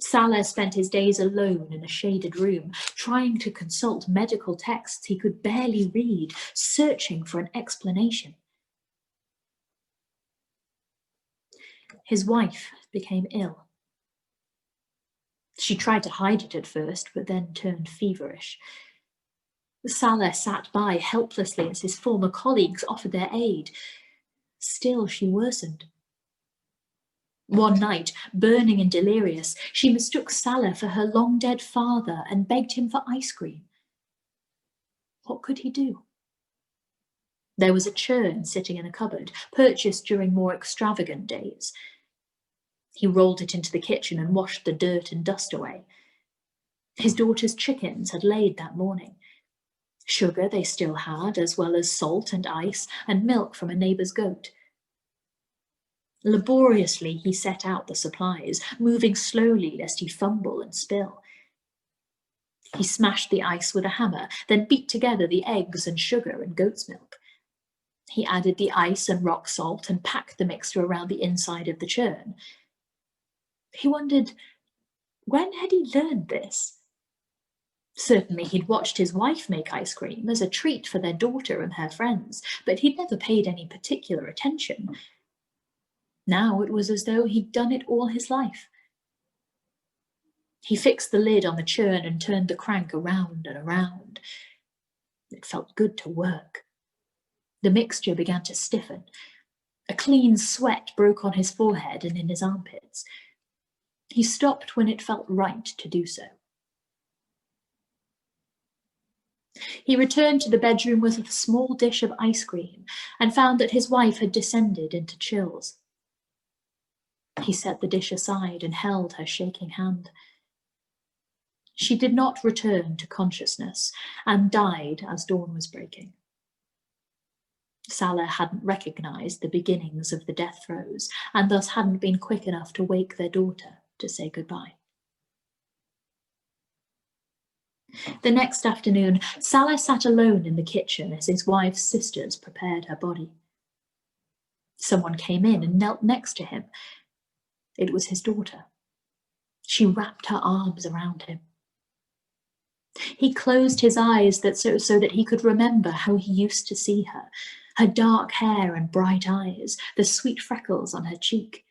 Salah spent his days alone in a shaded room, trying to consult medical texts he could barely read, searching for an explanation. His wife became ill. She tried to hide it at first, but then turned feverish. Salah sat by helplessly as his former colleagues offered their aid. Still, she worsened. One night, burning and delirious, she mistook Salah for her long-dead father and begged him for ice cream. What could he do? There was a churn sitting in a cupboard, purchased during more extravagant days. He rolled it into the kitchen and washed the dirt and dust away. His daughter's chickens had laid that morning. Sugar they still had, as well as salt and ice, and milk from a neighbour's goat. Laboriously he set out the supplies, moving slowly lest he fumble and spill. He smashed the ice with a hammer, then beat together the eggs and sugar and goat's milk. He added the ice and rock salt and packed the mixture around the inside of the churn. He wondered, when had he learned this? Certainly he'd watched his wife make ice cream as a treat for their daughter and her friends, but he'd never paid any particular attention. Now it was as though he'd done it all his life. He fixed the lid on the churn and turned the crank around and around. It felt good to work. The mixture began to stiffen. A clean sweat broke on his forehead and in his armpits. He stopped when it felt right to do so. He returned to the bedroom with a small dish of ice cream and found that his wife had descended into chills. He set the dish aside and held her shaking hand. She did not return to consciousness and died as dawn was breaking. Salah hadn't recognised the beginnings of the death throes and thus hadn't been quick enough to wake their daughter to say goodbye. The next afternoon, Salah sat alone in the kitchen as his wife's sisters prepared her body. Someone came in and knelt next to him. It was his daughter. She wrapped her arms around him. He closed his eyes so that he could remember how he used to see her, her dark hair and bright eyes, the sweet freckles on her cheek.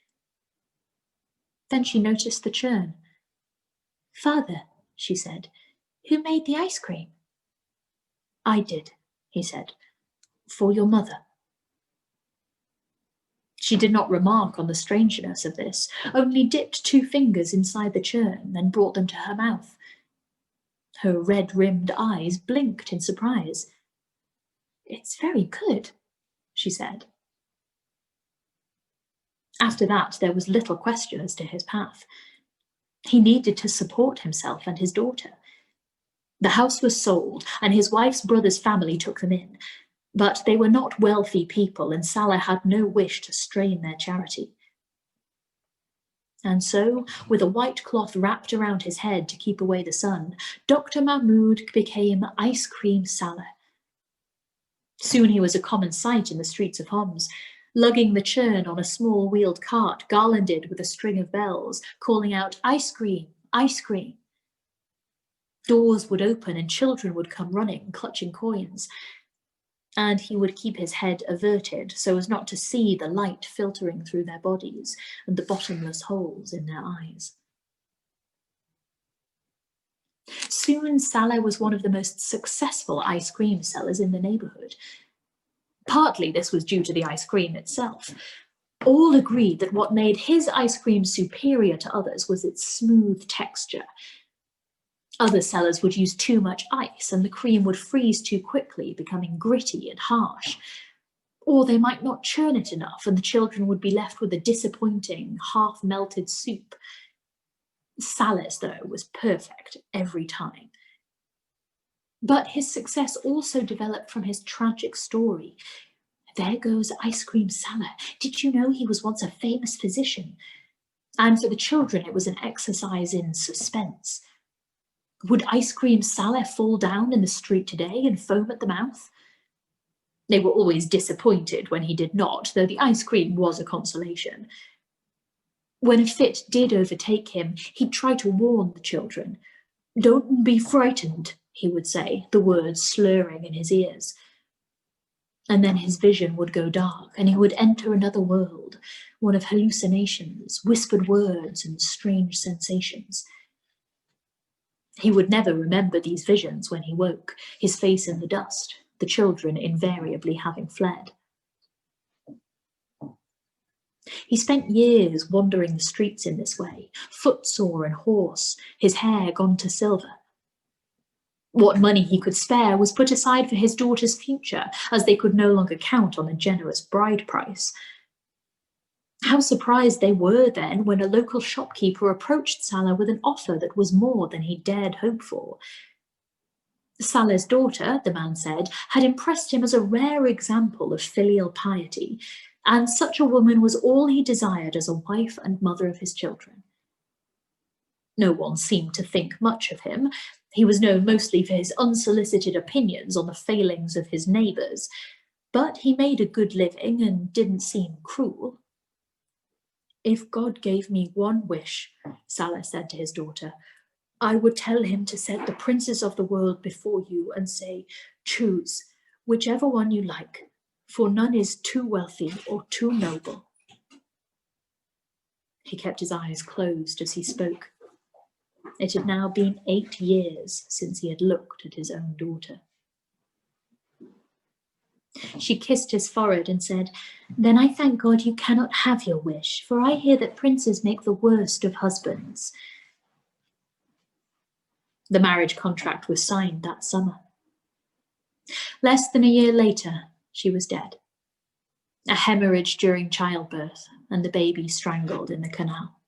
Then she noticed the churn. "Father," she said, "who made the ice cream?" "I did," he said, "for your mother." She did not remark on the strangeness of this, only dipped 2 fingers inside the churn, then brought them to her mouth. Her red-rimmed eyes blinked in surprise. "It's very good," she said. After that, there was little question as to his path. He needed to support himself and his daughter. The house was sold, and his wife's brother's family took them in. But they were not wealthy people, and Salah had no wish to strain their charity. And so, with a white cloth wrapped around his head to keep away the sun, Dr. Mahmoud became Ice Cream Salah. Soon he was a common sight in the streets of Homs, lugging the churn on a small wheeled cart garlanded with a string of bells, calling out, "Ice cream, ice cream." Doors would open and children would come running, clutching coins. and he would keep his head averted so as not to see the light filtering through their bodies and the bottomless holes in their eyes. Soon Salah was one of the most successful ice cream sellers in the neighbourhood. Partly this was due to the ice cream itself. All agreed that what made his ice cream superior to others was its smooth texture. Other sellers would use too much ice and the cream would freeze too quickly, becoming gritty and harsh. Or they might not churn it enough and the children would be left with a disappointing, half-melted soup. Salah's, though, was perfect every time. But his success also developed from his tragic story. There goes Ice Cream Salah. Did you know he was once a famous physician? And for the children, it was an exercise in suspense. Would Ice Cream Salah fall down in the street today and foam at the mouth? They were always disappointed when he did not, though the ice cream was a consolation. When a fit did overtake him, he'd try to warn the children. "Don't be frightened," he would say, the words slurring in his ears. And then his vision would go dark, and he would enter another world, one of hallucinations, whispered words, and strange sensations. He would never remember these visions when he woke, his face in the dust, the children invariably having fled. He spent years wandering the streets in this way, footsore and hoarse, his hair gone to silver. What money he could spare was put aside for his daughter's future, as they could no longer count on a generous bride price. How surprised they were then when a local shopkeeper approached Salah with an offer that was more than he dared hope for. Salah's daughter, the man said, had impressed him as a rare example of filial piety, and such a woman was all he desired as a wife and mother of his children. No one seemed to think much of him. He was known mostly for his unsolicited opinions on the failings of his neighbours, but he made a good living and didn't seem cruel. "If God gave me one wish," Salah said to his daughter, "I would tell him to set the princes of the world before you and say, 'Choose whichever one you like, for none is too wealthy or too noble.'" He kept his eyes closed as he spoke. It had now been 8 years since he had looked at his own daughter. She kissed his forehead and said, "Then I thank God you cannot have your wish, for I hear that princes make the worst of husbands." The marriage contract was signed that summer. Less than a year later, she was dead. A hemorrhage during childbirth, and the baby strangled in the canal.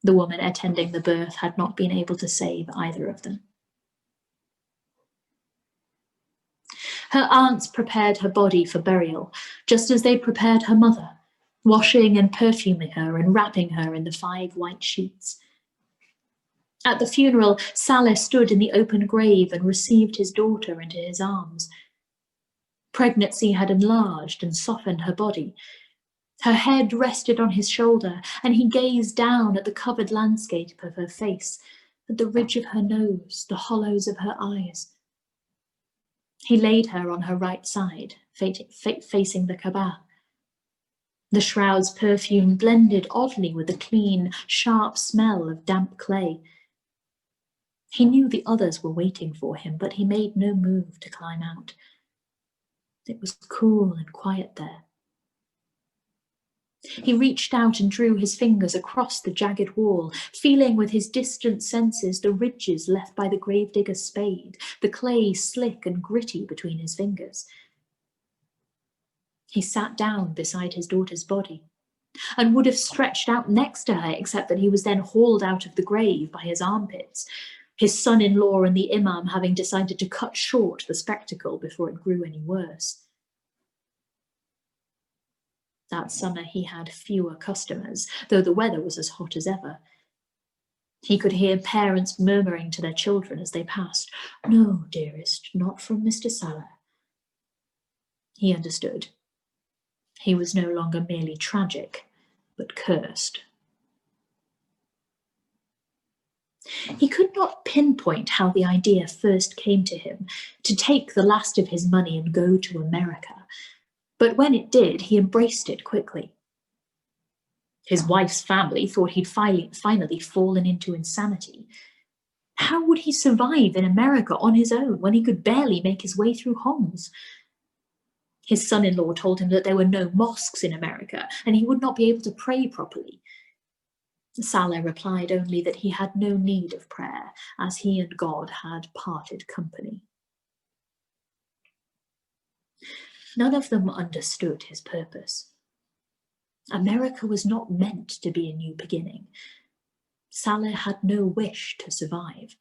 The woman attending the birth had not been able to save either of them. Her aunts prepared her body for burial, just as they'd prepared her mother, washing and perfuming her and wrapping her in the 5 white sheets. At the funeral, Salah stood in the open grave and received his daughter into his arms. Pregnancy had enlarged and softened her body. Her head rested on his shoulder, and he gazed down at the covered landscape of her face, at the ridge of her nose, the hollows of her eyes. He laid her on her right side, facing the Kaaba. The shroud's perfume blended oddly with the clean, sharp smell of damp clay. He knew the others were waiting for him, but he made no move to climb out. It was cool and quiet there. He reached out and drew his fingers across the jagged wall, feeling with his distant senses the ridges left by the gravedigger's spade, the clay slick and gritty between his fingers. He sat down beside his daughter's body, and would have stretched out next to her, except that he was then hauled out of the grave by his armpits, his son-in-law and the imam having decided to cut short the spectacle before it grew any worse. That summer he had fewer customers, though the weather was as hot as ever. He could hear parents murmuring to their children as they passed, "No, dearest, not from Mr. Salah." He understood. He was no longer merely tragic, but cursed. He could not pinpoint how the idea first came to him to take the last of his money and go to America, but when it did, he embraced it quickly. His wife's family thought he'd finally fallen into insanity. How would he survive in America on his own when he could barely make his way through Homs? His son-in-law told him that there were no mosques in America and he would not be able to pray properly. Saleh replied only that he had no need of prayer, as he and God had parted company. None of them understood his purpose. America was not meant to be a new beginning. Saleh had no wish to survive.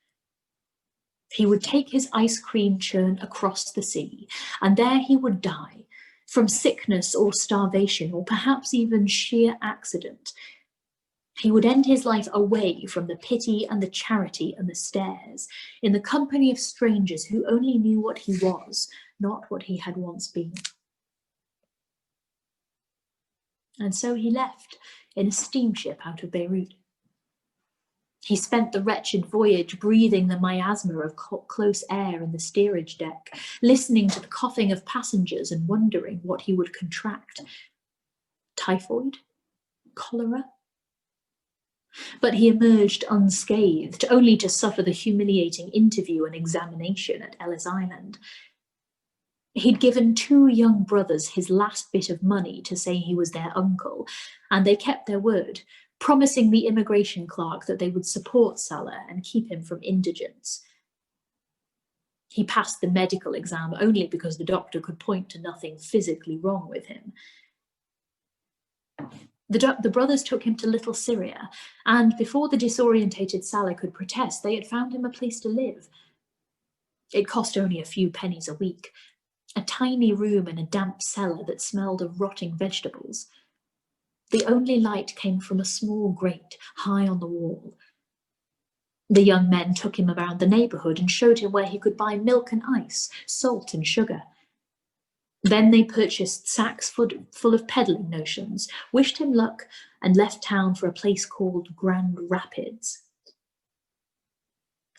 He would take his ice cream churn across the sea, and there he would die, from sickness or starvation, or perhaps even sheer accident. He would end his life away from the pity and the charity and the stares, in the company of strangers who only knew what he was, not what he had once been. And so he left in a steamship out of Beirut. He spent the wretched voyage breathing the miasma of close air in the steerage deck, listening to the coughing of passengers and wondering what he would contract. Typhoid? Cholera? But he emerged unscathed, only to suffer the humiliating interview and examination at Ellis Island. He'd given 2 young brothers his last bit of money to say he was their uncle, and they kept their word, promising the immigration clerk that they would support Saleh and keep him from indigence. He passed the medical exam only because the doctor could point to nothing physically wrong with him. The brothers took him to Little Syria, and before the disorientated Saleh could protest, they had found him a place to live. It cost only a few pennies a week, a tiny room in a damp cellar that smelled of rotting vegetables. The only light came from a small grate high on the wall. The young men took him around the neighborhood and showed him where he could buy milk and ice, salt and sugar. Then they purchased sacks full of peddling notions, wished him luck, and left town for a place called Grand Rapids.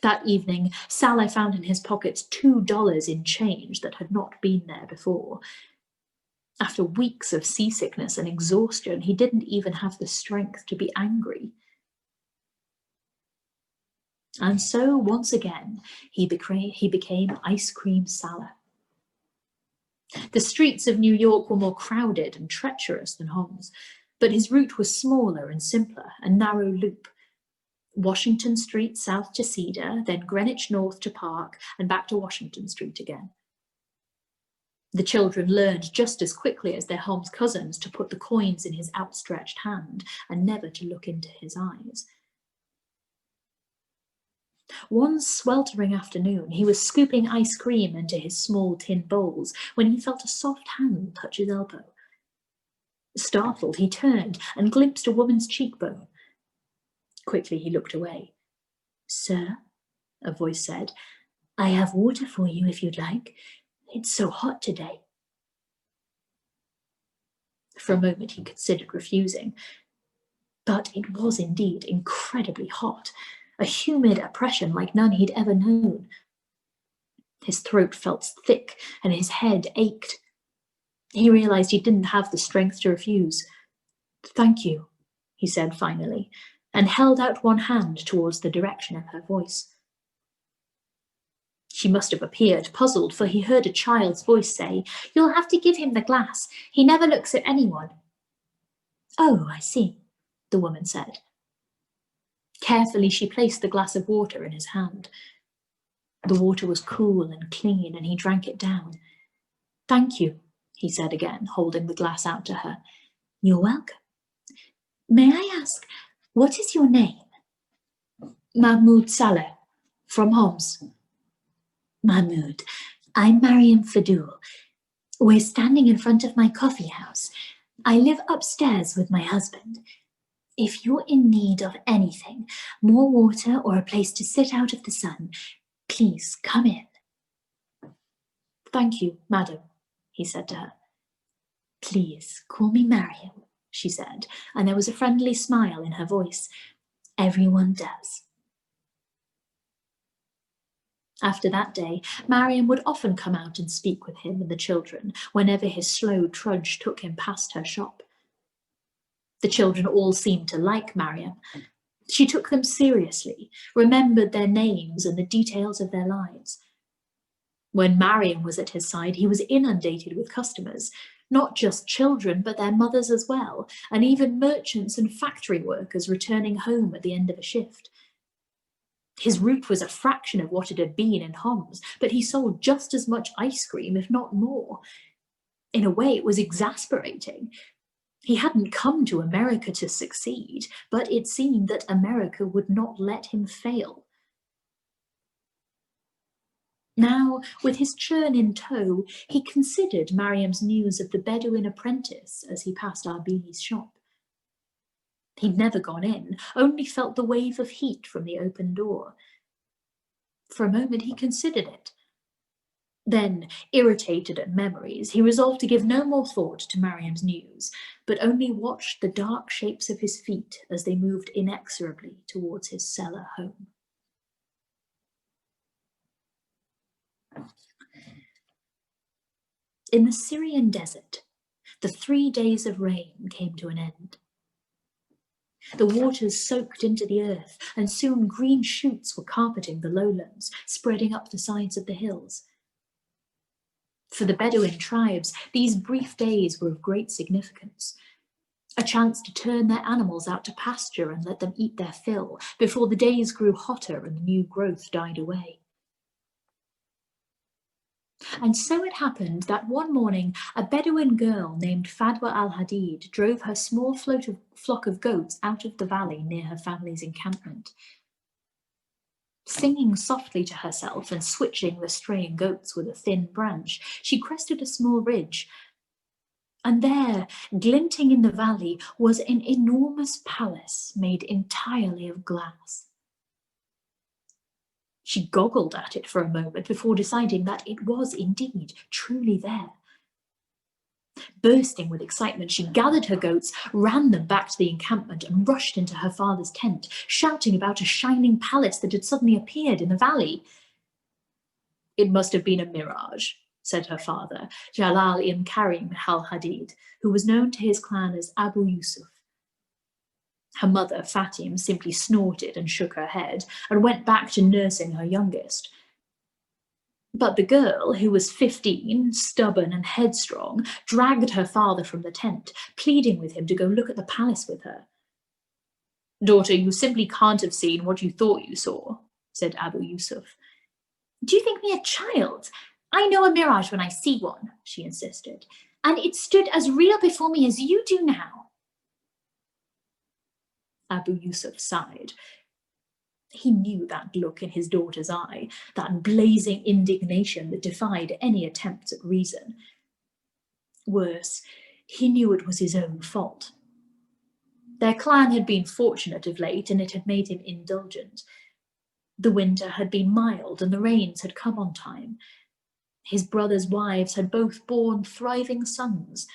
That evening, Saleh found in his pockets $2 in change that had not been there before. After weeks of seasickness and exhaustion, he didn't even have the strength to be angry. And so, once again, he became Ice Cream Saleh. The streets of New York were more crowded and treacherous than Homs, but his route was smaller and simpler, a narrow loop. Washington Street south to Cedar, then Greenwich north to Park, and back to Washington Street again. The children learned just as quickly as their Homs cousins to put the coins in his outstretched hand and never to look into his eyes. One sweltering afternoon, he was scooping ice cream into his small tin bowls when he felt a soft hand touch his elbow. Startled, he turned and glimpsed a woman's cheekbone. Quickly, he looked away. "Sir," a voice said, "I have water for you if you'd like. It's so hot today." For a moment, he considered refusing. But it was indeed incredibly hot, a humid oppression like none he'd ever known. His throat felt thick and his head ached. He realized he didn't have the strength to refuse. "Thank you," he said finally, and held out one hand towards the direction of her voice. She must have appeared puzzled, for he heard a child's voice say, "You'll have to give him the glass. He never looks at anyone." "Oh, I see," the woman said. Carefully, she placed the glass of water in his hand. The water was cool and clean, and he drank it down. "Thank you," he said again, holding the glass out to her. "You're welcome. May I ask, what is your name?" "Mahmoud Saleh, from Homs." "Mahmoud, I'm Mariam Fadul. We're standing in front of my coffee house. I live upstairs with my husband. If you're in need of anything, more water or a place to sit out of the sun, please come in." "Thank you, madam," he said to her. "Please call me Mariam," she said, and there was a friendly smile in her voice. "Everyone does." After that day, Mariam would often come out and speak with him and the children whenever his slow trudge took him past her shop. The children all seemed to like Mariam. She took them seriously, remembered their names and the details of their lives. When Mariam was at his side, he was inundated with customers, not just children, but their mothers as well, and even merchants and factory workers returning home at the end of a shift. His route was a fraction of what it had been in Homs, but he sold just as much ice cream, if not more. In a way, it was exasperating. He hadn't come to America to succeed, but it seemed that America would not let him fail. Now, with his churn in tow, he considered Mariam's news of the Bedouin apprentice as he passed Arbeely's shop. He'd never gone in, only felt the wave of heat from the open door. For a moment he considered it. Then, irritated at memories, he resolved to give no more thought to Mariam's news, but only watched the dark shapes of his feet as they moved inexorably towards his cellar home. In the Syrian desert, the 3 days of rain came to an end. The waters soaked into the earth, and soon green shoots were carpeting the lowlands, spreading up the sides of the hills. For the Bedouin tribes, these brief days were of great significance. A chance to turn their animals out to pasture and let them eat their fill before the days grew hotter and the new growth died away. And so it happened that one morning a Bedouin girl named Fadwa al-Hadid drove her small flock of goats out of the valley near her family's encampment. Singing softly to herself and switching the straying goats with a thin branch, she crested a small ridge. And there, glinting in the valley, was an enormous palace made entirely of glass. She goggled at it for a moment before deciding that it was indeed truly there. Bursting with excitement, she gathered her goats, ran them back to the encampment, and rushed into her father's tent, shouting about a shining palace that had suddenly appeared in the valley. "It must have been a mirage," said her father, Jalal ibn Karim al-Hadid, who was known to his clan as Abu Yusuf. Her mother, Fatim, simply snorted and shook her head and went back to nursing her youngest. But the girl, who was 15, stubborn and headstrong, dragged her father from the tent, pleading with him to go look at the palace with her. "Daughter, you simply can't have seen what you thought you saw," said Abu Yusuf. "Do you think me a child? I know a mirage when I see one," she insisted, "and it stood as real before me as you do now." Abu Yusuf sighed. He knew that look in his daughter's eye, that blazing indignation that defied any attempts at reason. Worse, he knew it was his own fault. Their clan had been fortunate of late, and it had made him indulgent. The winter had been mild, and the rains had come on time. His brothers' wives had both borne thriving sons.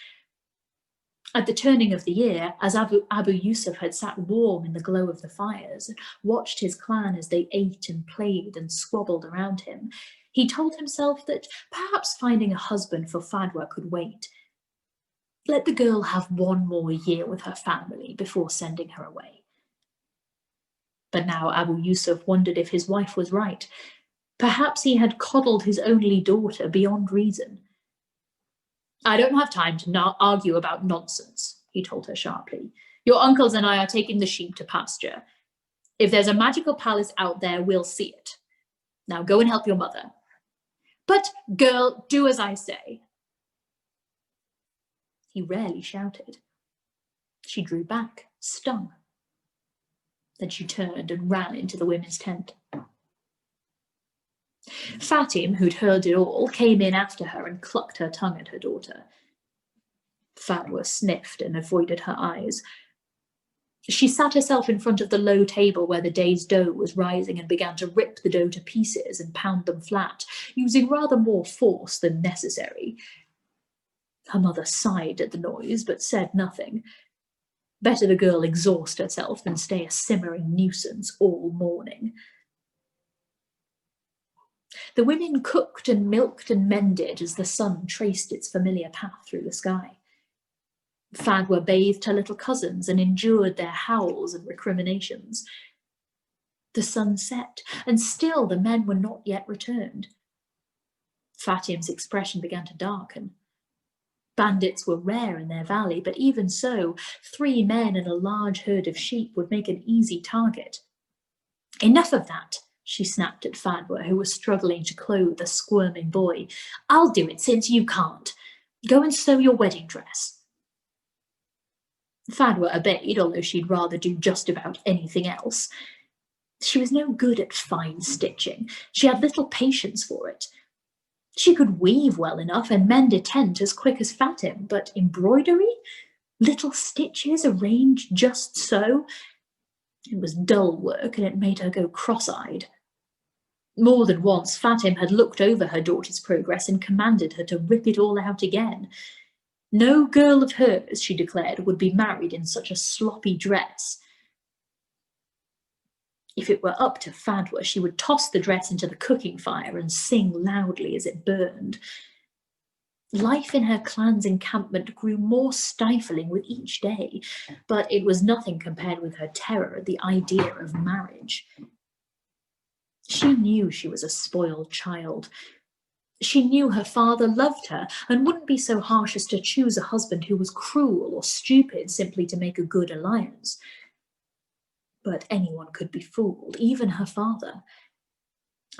At the turning of the year, as Abu Yusuf had sat warm in the glow of the fires, and watched his clan as they ate and played and squabbled around him, he told himself that perhaps finding a husband for Fadwa could wait. Let the girl have one more year with her family before sending her away. But now Abu Yusuf wondered if his wife was right. Perhaps he had coddled his only daughter beyond reason. "I don't have time to argue about nonsense," he told her sharply. "Your uncles and I are taking the sheep to pasture. If there's a magical palace out there, we'll see it. Now go and help your mother." "But, girl, do as I say." He rarely shouted. She drew back, stung. Then she turned and ran into the women's tent. Fatim, who'd heard it all, came in after her and clucked her tongue at her daughter. Fadwa sniffed and avoided her eyes. She sat herself in front of the low table where the day's dough was rising and began to rip the dough to pieces and pound them flat, using rather more force than necessary. Her mother sighed at the noise, but said nothing. Better the girl exhaust herself than stay a simmering nuisance all morning. The women cooked and milked and mended as the sun traced its familiar path through the sky. Fadwa bathed her little cousins and endured their howls and recriminations. The sun set, and still the men were not yet returned. Fatim's expression began to darken. Bandits were rare in their valley, but even so, 3 men and a large herd of sheep would make an easy target. Enough of that, she snapped at Fadwa, who was struggling to clothe a squirming boy. I'll do it since you can't. Go and sew your wedding dress. Fadwa obeyed, although she'd rather do just about anything else. She was no good at fine stitching. She had little patience for it. She could weave well enough and mend a tent as quick as Fatim, but embroidery? Little stitches arranged just so? It was dull work, and it made her go cross-eyed. More than once, Fatim had looked over her daughter's progress and commanded her to rip it all out again. No girl of hers, she declared, would be married in such a sloppy dress. If it were up to Fadwa, she would toss the dress into the cooking fire and sing loudly as it burned. Life in her clan's encampment grew more stifling with each day, but it was nothing compared with her terror at the idea of marriage. She knew she was a spoiled child. She knew her father loved her and wouldn't be so harsh as to choose a husband who was cruel or stupid simply to make a good alliance. But anyone could be fooled, even her father.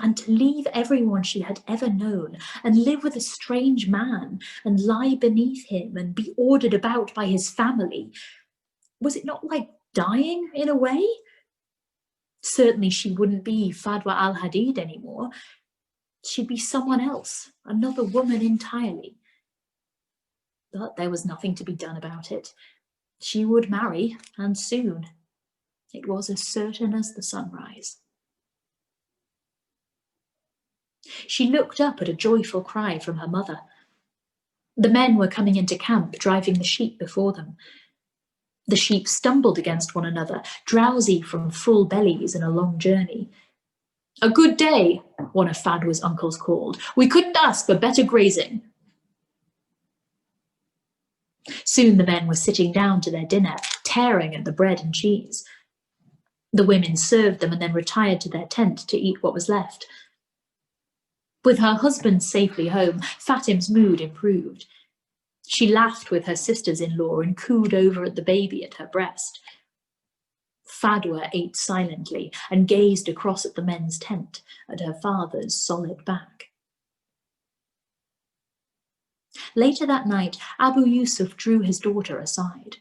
And to leave everyone she had ever known and live with a strange man and lie beneath him and be ordered about by his family, was it not like dying in a way? Certainly she wouldn't be Fadwa al-Hadid anymore. She'd be someone else, another woman entirely. But there was nothing to be done about it. She would marry, and soon. It was as certain as the sunrise. She looked up at a joyful cry from her mother. The men were coming into camp, driving the sheep before them. The sheep stumbled against one another, drowsy from full bellies and a long journey. "A good day," one of Fadwa's uncles called. "We couldn't ask for better grazing." Soon the men were sitting down to their dinner, tearing at the bread and cheese. The women served them and then retired to their tent to eat what was left. With her husband safely home, Fatim's mood improved. She laughed with her sisters-in-law and cooed over at the baby at her breast. Fadwa ate silently and gazed across at the men's tent, at her father's solid back. Later that night, Abu Yusuf drew his daughter aside.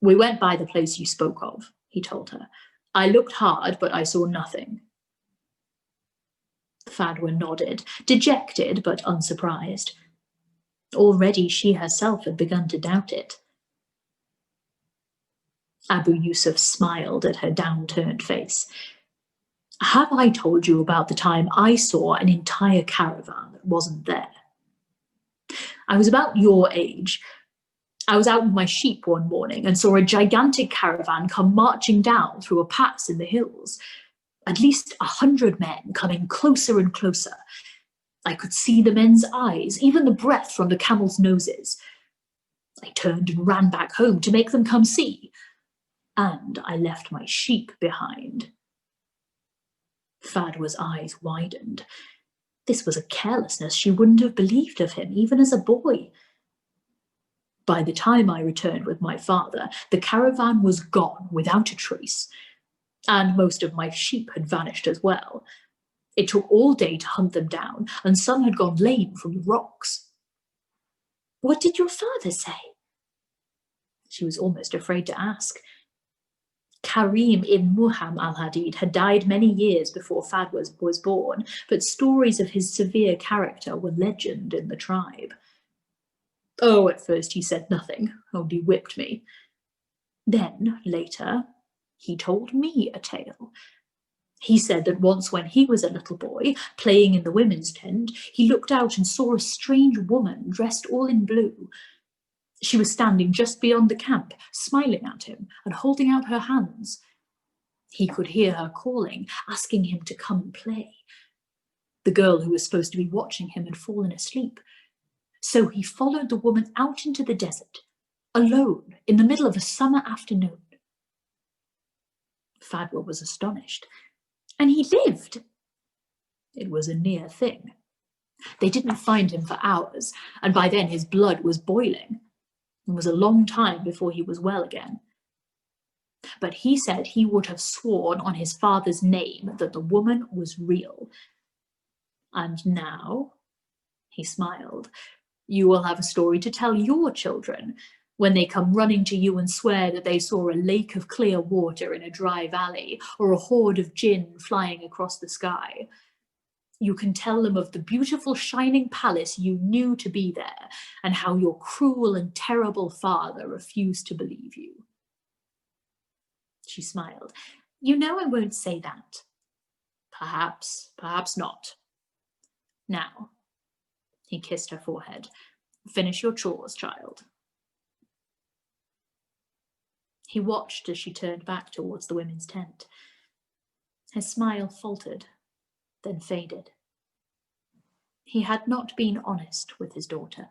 "We went by the place you spoke of," he told her. "I looked hard, but I saw nothing." Fadwa nodded, dejected but unsurprised. Already she herself had begun to doubt it. Abu Yusuf smiled at her downturned face. "Have I told you about the time I saw an entire caravan that wasn't there? I was about your age. I was out with my sheep one morning and saw a gigantic caravan come marching down through a pass in the hills. At least 100 men coming closer and closer. I could see the men's eyes, even the breath from the camels' noses. I turned and ran back home to make them come see. And I left my sheep behind." Fadwa's eyes widened. This was a carelessness she wouldn't have believed of him, even as a boy. "By the time I returned with my father, the caravan was gone without a trace. And most of my sheep had vanished as well. It took all day to hunt them down, and some had gone lame from the rocks." "What did your father say?" She was almost afraid to ask. Karim ibn Muhammad al-Hadid had died many years before Fadwa was born, but stories of his severe character were legend in the tribe. "Oh, at first he said nothing, only whipped me. Then, later, he told me a tale. He said that once when he was a little boy, playing in the women's tent, he looked out and saw a strange woman dressed all in blue. She was standing just beyond the camp, smiling at him and holding out her hands. He could hear her calling, asking him to come and play. The girl who was supposed to be watching him had fallen asleep. So he followed the woman out into the desert, alone, in the middle of a summer afternoon. Fadwa was astonished. And he lived. It was a near thing. They didn't find him for hours, and by then his blood was boiling. It was a long time before he was well again. But he said he would have sworn on his father's name that the woman was real. And now, he smiled, you will have a story to tell your children when they come running to you and swear that they saw a lake of clear water in a dry valley or a horde of Djinn flying across the sky. You can tell them of the beautiful shining palace you knew to be there and how your cruel and terrible father refused to believe you. She smiled. You know I won't say that. Perhaps, perhaps not. Now, he kissed her forehead. Finish your chores, child. He watched as she turned back towards the women's tent. His smile faltered, then faded. He had not been honest with his daughter.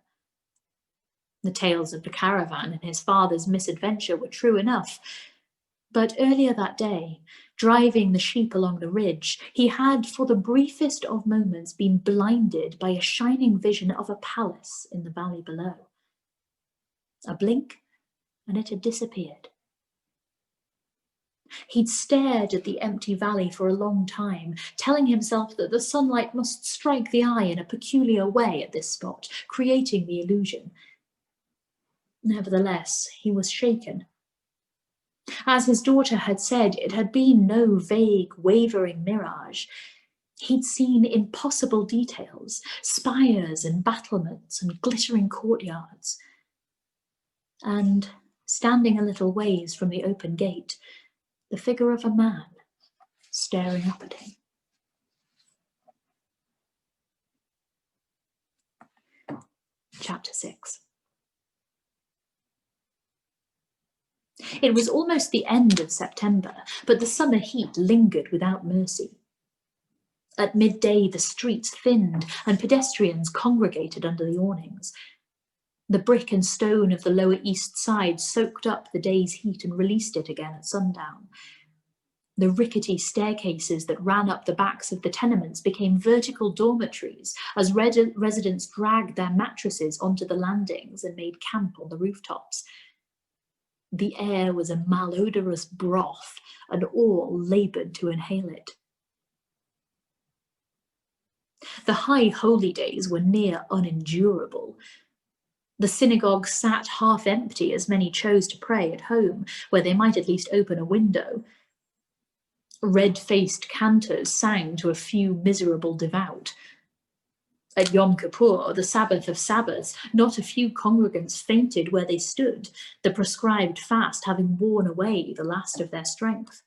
The tales of the caravan and his father's misadventure were true enough, but earlier that day, driving the sheep along the ridge, he had, for the briefest of moments, been blinded by a shining vision of a palace in the valley below. A blink, and it had disappeared. He'd stared at the empty valley for a long time, telling himself that the sunlight must strike the eye in a peculiar way at this spot, creating the illusion. Nevertheless, he was shaken. As his daughter had said, it had been no vague, wavering mirage. He'd seen impossible details, spires and battlements and glittering courtyards. And, standing a little ways from the open gate, the figure of a man staring up at him. Chapter 6. It was almost the end of September, but the summer heat lingered without mercy. At midday, the streets thinned and pedestrians congregated under the awnings. The brick and stone of the Lower East Side soaked up the day's heat and released it again at sundown. The rickety staircases that ran up the backs of the tenements became vertical dormitories as residents dragged their mattresses onto the landings and made camp on the rooftops. The air was a malodorous broth, and all laboured to inhale it. The high holy days were near unendurable. The synagogue sat half empty as many chose to pray at home, where they might at least open a window. Red-faced cantors sang to a few miserable devout. At Yom Kippur, the Sabbath of Sabbaths, not a few congregants fainted where they stood, the prescribed fast having worn away the last of their strength.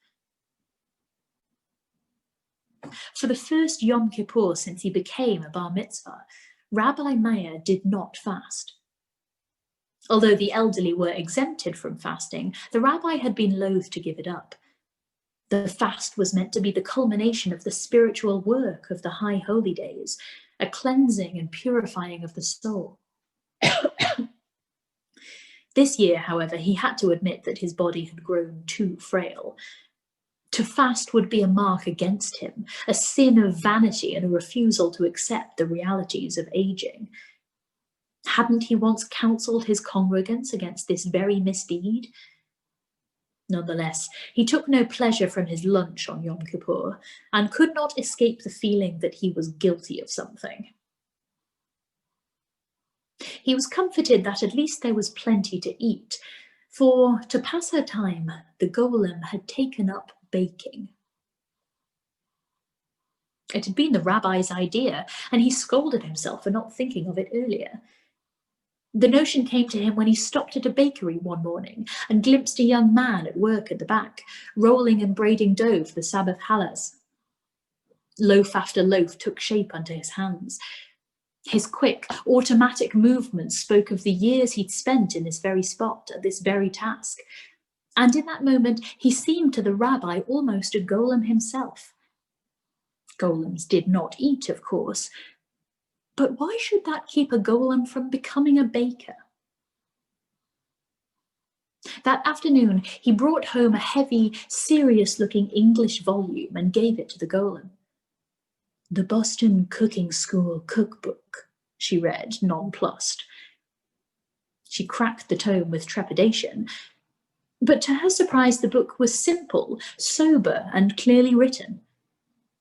For the first Yom Kippur since he became a bar mitzvah, Rabbi Meir did not fast. Although the elderly were exempted from fasting, the rabbi had been loath to give it up. The fast was meant to be the culmination of the spiritual work of the high holy days, a cleansing and purifying of the soul. This year, however, he had to admit that his body had grown too frail. To fast would be a mark against him, a sin of vanity and a refusal to accept the realities of aging. Hadn't he once counselled his congregants against this very misdeed? Nonetheless, he took no pleasure from his lunch on Yom Kippur and could not escape the feeling that he was guilty of something. He was comforted that at least there was plenty to eat, for to pass her time, the Golem had taken up baking. It had been the rabbi's idea, and he scolded himself for not thinking of it earlier. The notion came to him when he stopped at a bakery one morning and glimpsed a young man at work at the back, rolling and braiding dough for the Sabbath challahs. Loaf after loaf took shape under his hands. His quick, automatic movements spoke of the years he'd spent in this very spot, at this very task. And in that moment, he seemed to the rabbi almost a golem himself. Golems did not eat, of course, but why should that keep a golem from becoming a baker? That afternoon, he brought home a heavy, serious-looking English volume and gave it to the golem. "The Boston Cooking School Cookbook," she read, nonplussed. She cracked the tome with trepidation, but to her surprise, the book was simple, sober, and clearly written.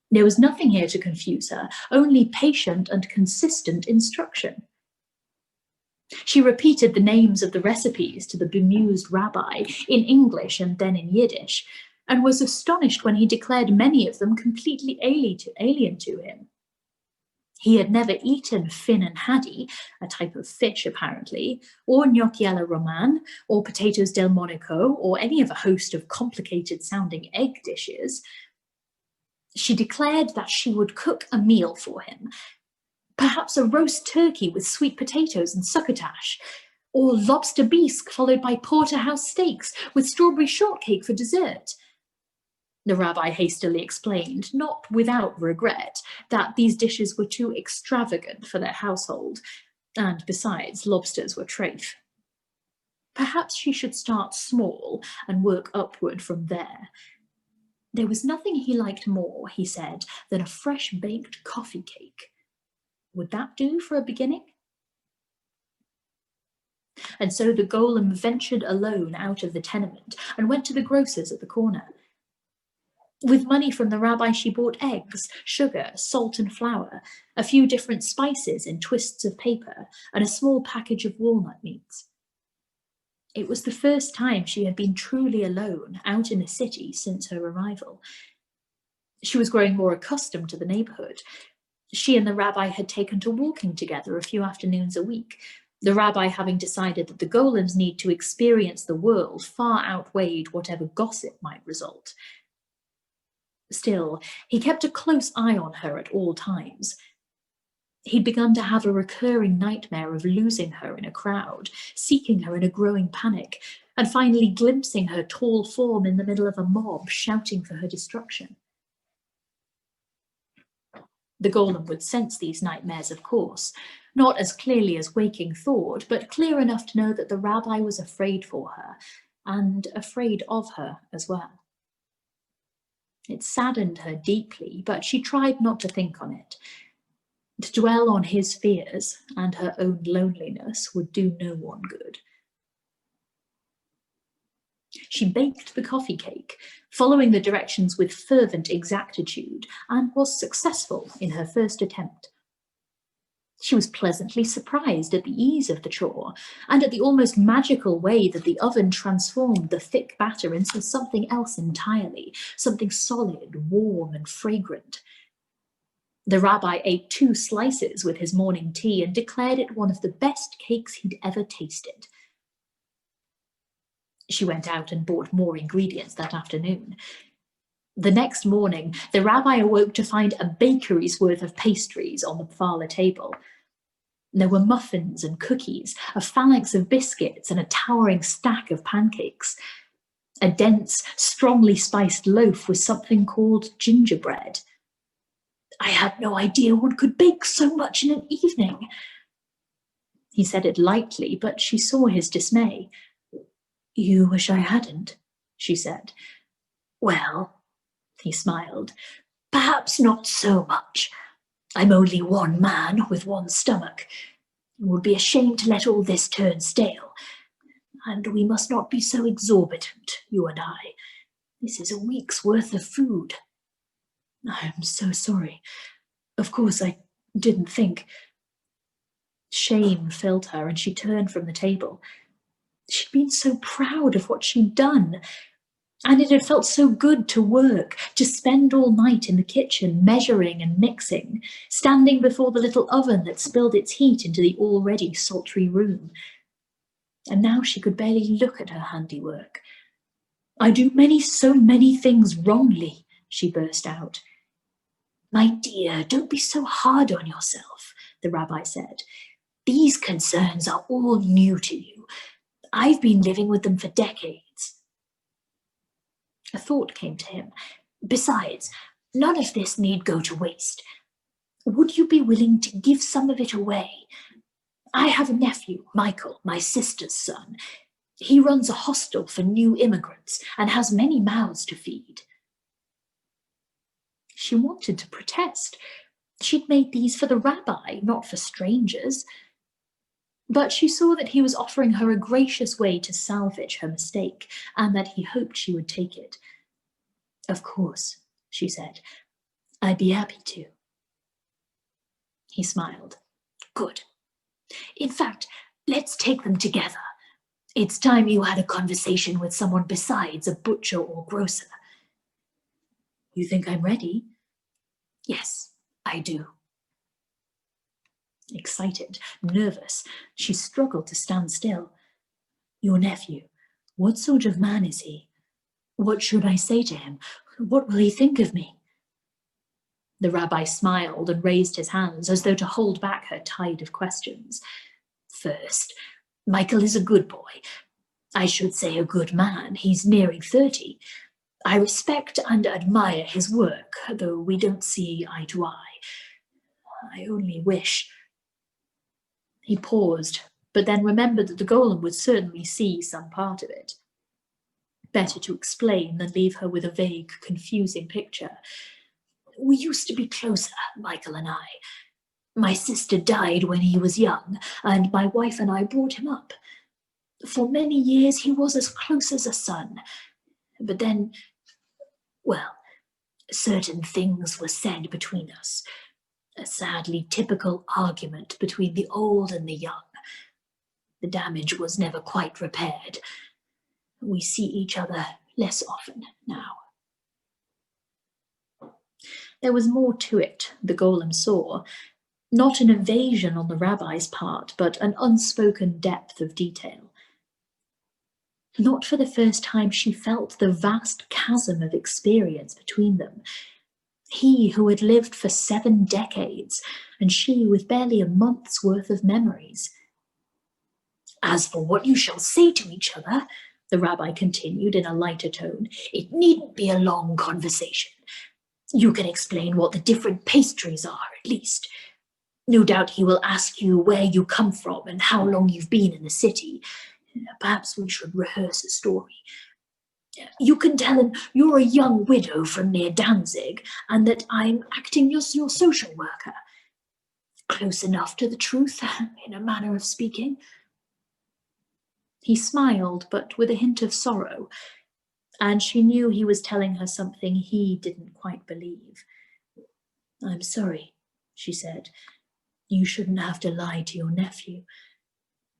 There was nothing here to confuse her, only patient and consistent instruction. She repeated the names of the recipes to the bemused rabbi in English and then in Yiddish, and was astonished when he declared many of them completely alien to him. He had never eaten fin and haddy, a type of fish apparently, or gnocchi alla romane, or potatoes del Monaco, or any of a host of complicated-sounding egg dishes. She declared that she would cook a meal for him, perhaps a roast turkey with sweet potatoes and succotash, or lobster bisque followed by porterhouse steaks with strawberry shortcake for dessert. The rabbi hastily explained, not without regret, that these dishes were too extravagant for their household, and besides, lobsters were treif. Perhaps she should start small and work upward from there. There was nothing he liked more, he said, than a fresh-baked coffee cake. Would that do for a beginning? And so the golem ventured alone out of the tenement and went to the grocer's at the corner. With money from the rabbi, she bought eggs, sugar, salt and flour, a few different spices in twists of paper, and a small package of walnut meats. It was the first time she had been truly alone out in the city since her arrival. She was growing more accustomed to the neighborhood. She and the rabbi had taken to walking together a few afternoons a week, the rabbi having decided that the golem's need to experience the world far outweighed whatever gossip might result. Still, he kept a close eye on her at all times. He'd begun to have a recurring nightmare of losing her in a crowd, seeking her in a growing panic, and finally glimpsing her tall form in the middle of a mob shouting for her destruction. The golem would sense these nightmares, of course, not as clearly as waking thought, but clear enough to know that the rabbi was afraid for her, and afraid of her as well. It saddened her deeply, but she tried not to think on it. To dwell on his fears and her own loneliness would do no one good. She baked the coffee cake, following the directions with fervent exactitude, and was successful in her first attempt. She was pleasantly surprised at the ease of the chore, and at the almost magical way that the oven transformed the thick batter into something else entirely, something solid, warm, and fragrant. The rabbi ate 2 slices with his morning tea and declared it one of the best cakes he'd ever tasted. She went out and bought more ingredients that afternoon. The next morning, the rabbi awoke to find a bakery's worth of pastries on the parlour table. There were muffins and cookies, a phalanx of biscuits, and a towering stack of pancakes. A dense, strongly spiced loaf was something called gingerbread. "I had no idea one could bake so much in an evening." He said it lightly, but she saw his dismay. "You wish I hadn't," she said. "Well," he smiled, "perhaps not so much. I'm only one man with one stomach. It would be a shame to let all this turn stale. And we must not be so exorbitant, you and I. This is a week's worth of food." "I'm so sorry. Of course, I didn't think." Shame filled her and she turned from the table. She'd been so proud of what she'd done, and it had felt so good to work, to spend all night in the kitchen measuring and mixing, standing before the little oven that spilled its heat into the already sultry room. And now she could barely look at her handiwork. "I do so many things wrongly," she burst out. "My dear, don't be so hard on yourself," the rabbi said. "These concerns are all new to you. I've been living with them for decades." A thought came to him. "Besides, None of this need go to waste. Would you be willing to give some of it away? I have a nephew, Michael, my sister's son. He runs a hostel for new immigrants and has many mouths to feed. She wanted to protest. She'd made these for the rabbi, not for strangers. But she saw that he was offering her a gracious way to salvage her mistake, and that he hoped she would take it. Of course, she said. I'd be happy to. He smiled. Good. In fact, let's take them together. It's time you had a conversation with someone besides a butcher or grocer. You think I'm ready? Yes, I do. Excited, nervous, she struggled to stand still. Your nephew, what sort of man is he? What should I say to him? What will he think of me? The rabbi smiled and raised his hands as though to hold back her tide of questions. First, Michael is a good boy. I should say a good man. He's nearing 30. I respect and admire his work, though we don't see eye to eye. I only wish... He paused, but then remembered that the golem would certainly see some part of it. Better to explain than leave her with a vague, confusing picture. We used to be closer, Michael and I. My sister died when he was young, and my wife and I brought him up. For many years he was as close as a son. But then, well, certain things were said between us. A sadly typical argument between the old and the young. The damage was never quite repaired. We see each other less often now. There was more to it, the golem saw. Not an evasion on the rabbi's part, but an unspoken depth of detail. Not for the first time she felt the vast chasm of experience between them. He who had lived for 7 decades, and she with barely a month's worth of memories. As for what you shall say to each other, the rabbi continued in a lighter tone, it needn't be a long conversation. You can explain what the different pastries are, at least. No doubt he will ask you where you come from and how long you've been in the city. Perhaps we should rehearse a story. You can tell him you're a young widow from near Danzig and that I'm acting as your social worker. Close enough to the truth, in a manner of speaking. He smiled, but with a hint of sorrow, and she knew he was telling her something he didn't quite believe. I'm sorry, she said. You shouldn't have to lie to your nephew.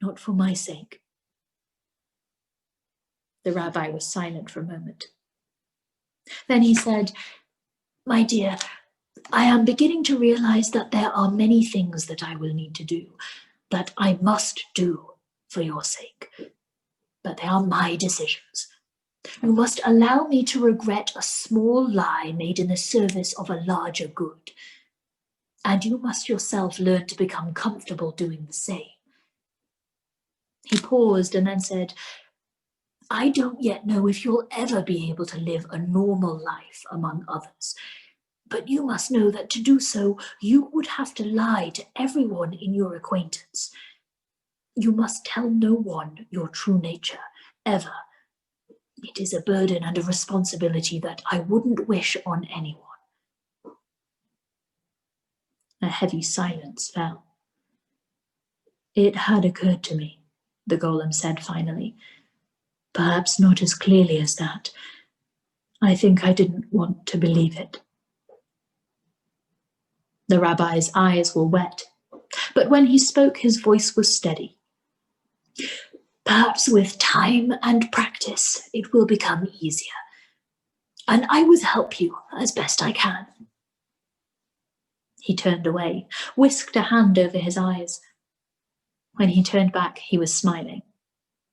Not for my sake. The rabbi was silent for a moment. Then he said, my dear, I am beginning to realize that there are many things that I will need to do, that I must do for your sake. But they are my decisions. You must allow me to regret a small lie made in the service of a larger good. And you must yourself learn to become comfortable doing the same. He paused and then said, I don't yet know if you'll ever be able to live a normal life among others, but you must know that to do so, you would have to lie to everyone in your acquaintance. You must tell no one your true nature, ever. It is a burden and a responsibility that I wouldn't wish on anyone. A heavy silence fell. It had occurred to me, the golem said finally. Perhaps not as clearly as that. I think I didn't want to believe it. The rabbi's eyes were wet, but when he spoke, his voice was steady. Perhaps with time and practice, it will become easier. And I will help you as best I can. He turned away, whisked a hand over his eyes. When he turned back, he was smiling.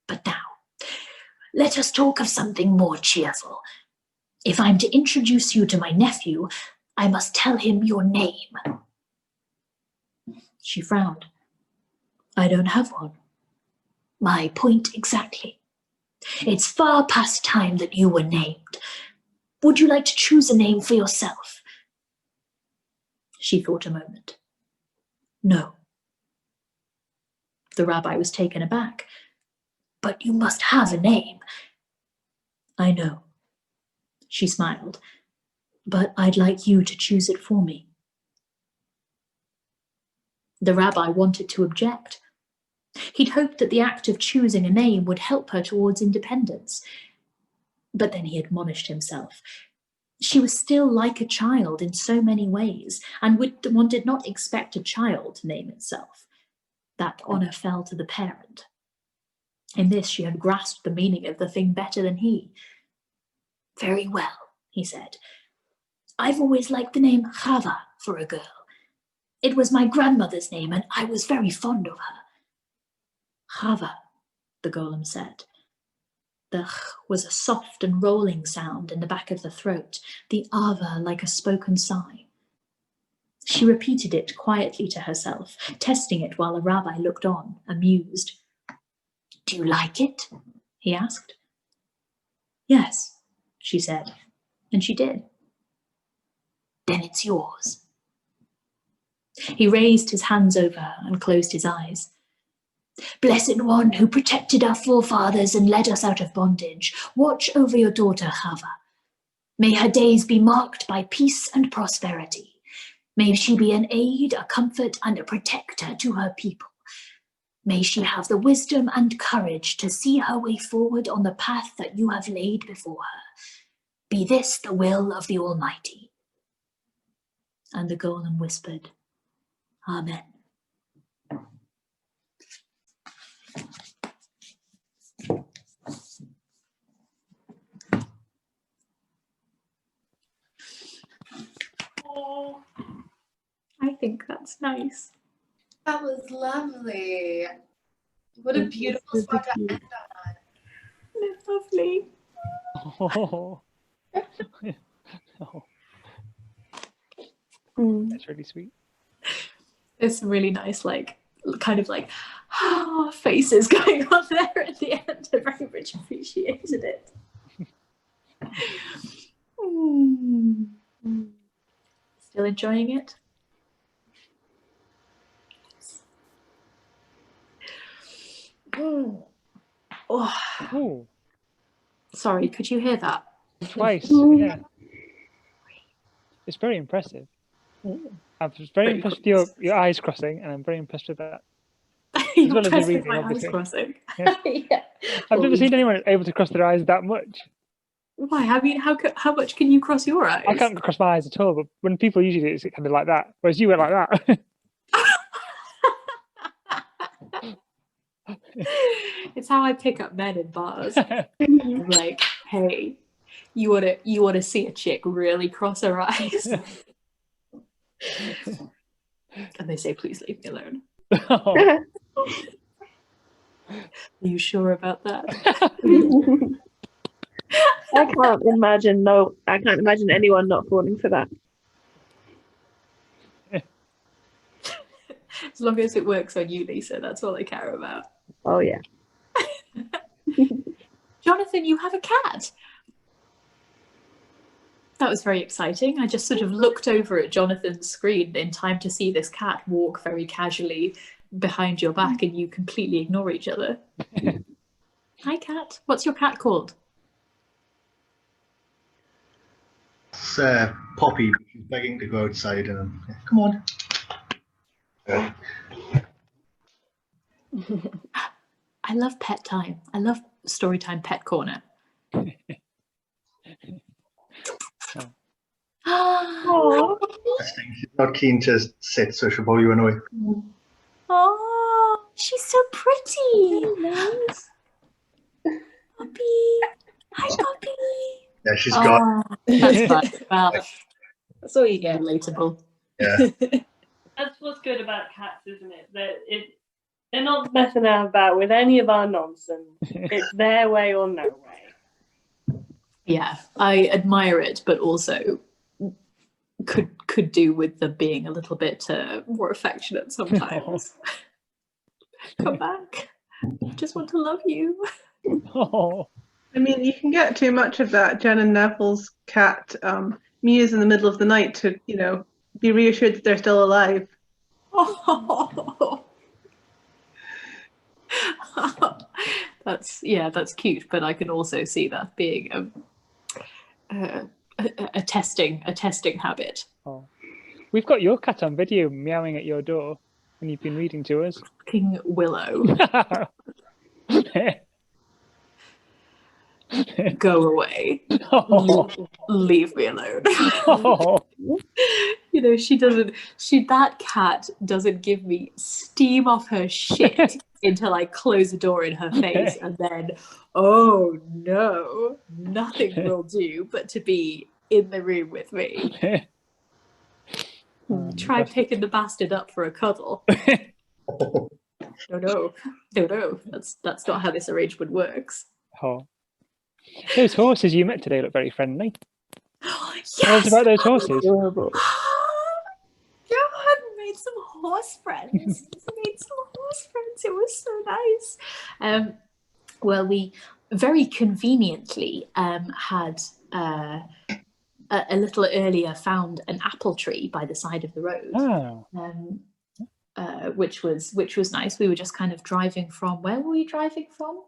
But now, let us talk of something more cheerful. If I'm to introduce you to my nephew, I must tell him your name. She frowned. I don't have one. My point exactly. It's far past time that you were named. Would you like to choose a name for yourself? She thought a moment. No. The rabbi was taken aback. But you must have a name. I know. She smiled. But I'd like you to choose it for me. The rabbi wanted to object. He'd hoped that the act of choosing a name would help her towards independence. But then he admonished himself. She was still like a child in so many ways, and one did not expect a child to name itself. That honour fell to the parent. In this she had grasped the meaning of the thing better than he. Very well, he said. I've always liked the name Chava for a girl. It was my grandmother's name, and I was very fond of her. Chava, the golem said. The ch was a soft and rolling sound in the back of the throat, the ava like a spoken sigh. She repeated it quietly to herself, testing it while the rabbi looked on, amused. Do you like it? He asked. Yes, she said, and she did. Then it's yours. He raised his hands over her and closed his eyes. Blessed One who protected our forefathers and led us out of bondage, watch over your daughter Chava. May her days be marked by peace and prosperity. May she be an aid, a comfort, and a protector to her people. May she have the wisdom and courage to see her way forward on the path that you have laid before her. Be this the will of the Almighty. And the golem whispered, Amen. Oh, I think that's nice. that was lovely. What a beautiful spot to end on. It's lovely. Oh. Oh, that's really sweet. There's some really nice, kind of faces going on there at the end. I very much appreciated it. Still enjoying it? Oh. Oh, Sorry, could you hear that? twice. Yeah. It's very impressive. I was very impressed with your eyes crossing, and I'm very impressed with that. You're well as impressed the with my reading, eyes obviously. crossing. Yeah. Yeah. I've never seen anyone able to cross their eyes that much. Why? I mean, how much can you cross your eyes? I can't cross my eyes at all, but when people usually do it, it's kind of like that. Whereas you went like that. It's how I pick up men in bars. I'm like, hey, you wanna see a chick really cross her eyes? And they say, please leave me alone. Oh. Are you sure about that? I can't imagine anyone not falling for that. As long as it works on you, Lisa, that's all I care about. Oh yeah. Jonathan, you have a cat. That was very exciting. I just sort of looked over at Jonathan's screen in time to see this cat walk very casually behind your back, and you completely ignore each other. Hi, cat. What's your cat called? It's Poppy. She's begging to go outside, and come on. I love pet time. I love Storytime Pet Corner. Oh, She's not keen to sit, so she'll probably run away. Oh, she's so pretty. Nice. Puppy. Hi, Puppy. Yeah, she's got. That's fun. Well, That's all you get. relatable. Yeah. That's what's good about cats, isn't it? They're not messing about with any of our nonsense. It's their way or no way. Yeah, I admire it, but also could do with them being a little bit more affectionate sometimes. Come back. I just want to love you. Oh. I mean, you can get too much of that. Jen and Neville's cat mews in the middle of the night to, be reassured that they're still alive. That's cute, but I can also see that being a testing habit. Oh. We've got your cat on video meowing at your door when you've been reading to us. King Willow. Go away. Oh. Leave me alone. Oh. You know, that cat doesn't give me steam off her shit until I close the door in her face, and then, oh no, nothing will do but to be in the room with me. Try picking the bastard up for a cuddle. No, that's not how this arrangement works. Oh. Those horses you met today look very friendly. Yes! Tell us about those horses. God, made some horse friends. It was so nice. Well, we very conveniently had a little earlier found an apple tree by the side of the road, which was nice. We were just kind of driving from, where were we driving from?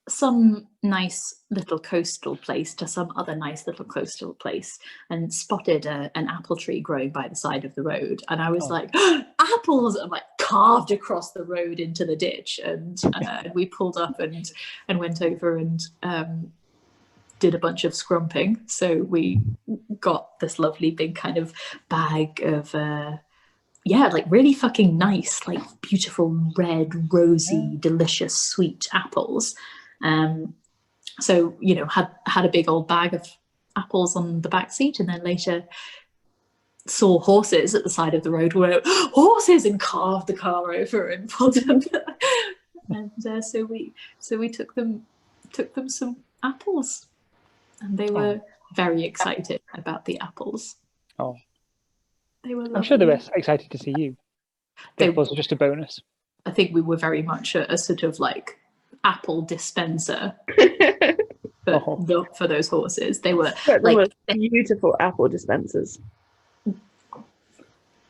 Some nice little coastal place to some other nice little coastal place, and spotted an apple tree growing by the side of the road, and I was like, apples! I'm like, carved across the road into the ditch, and we pulled up and went over and did a bunch of scrumping. So we got this lovely big kind of bag of like really fucking nice, like beautiful red, rosy, delicious, sweet apples. So, you know, had a big old bag of apples on the back seat, and then later saw horses at the side of the road, where horses, and carved the car over and pulled them. And so we took them some apples, and they were very excited about the apples. Oh, they were lovely. I'm sure they were excited to see you. The apples were just a bonus. I think we were very much a sort of like apple dispenser for those horses. They were like beautiful apple dispensers.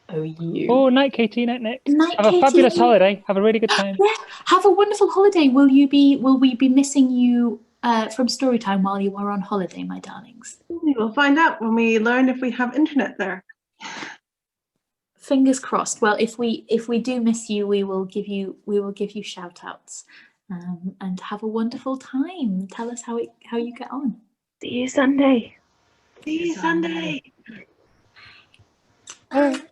Oh, night, Katie. Night. Night, have a Katie. fabulous holiday. Have a really good time. Yeah, have a wonderful holiday. Will we be missing you from Storytime while you are on holiday, my darlings? We will find out when we learn if we have internet there. Fingers crossed. Well, if we do miss you, we will give you shout outs. And have a wonderful time. Tell us how you get on. See you Sunday. See you Sunday. But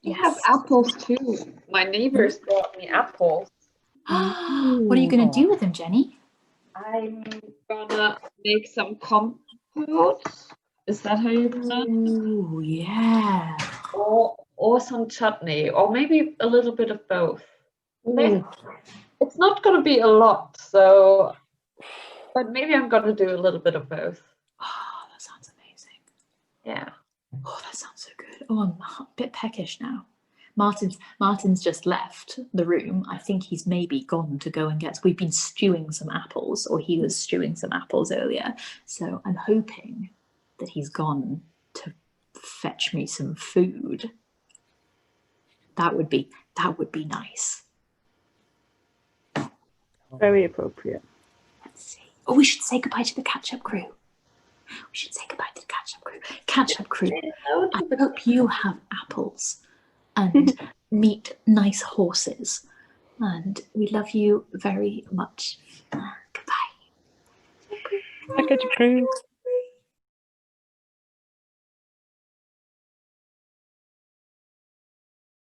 You have apples too. My neighbors brought me apples. What are you going to do with them, Jenny? I'm gonna make some compote. Is that how you pronounce it? Oh yeah. Or some chutney, or maybe a little bit of both. It's not going to be a lot, but maybe I'm going to do a little bit of both. Oh, that sounds amazing. Yeah. Oh, that sounds so good. Oh, I'm a bit peckish now. Martin's just left the room. I think he's maybe gone to go and get. We've been stewing some apples, or he was stewing some apples earlier. So I'm hoping that he's gone to fetch me some food. That would be nice. Very appropriate. Let's see. Oh, we should say goodbye to the catch-up crew. Catch-up crew. I hope you have apples and meet nice horses. And we love you very much. Goodbye. Catch-up crew.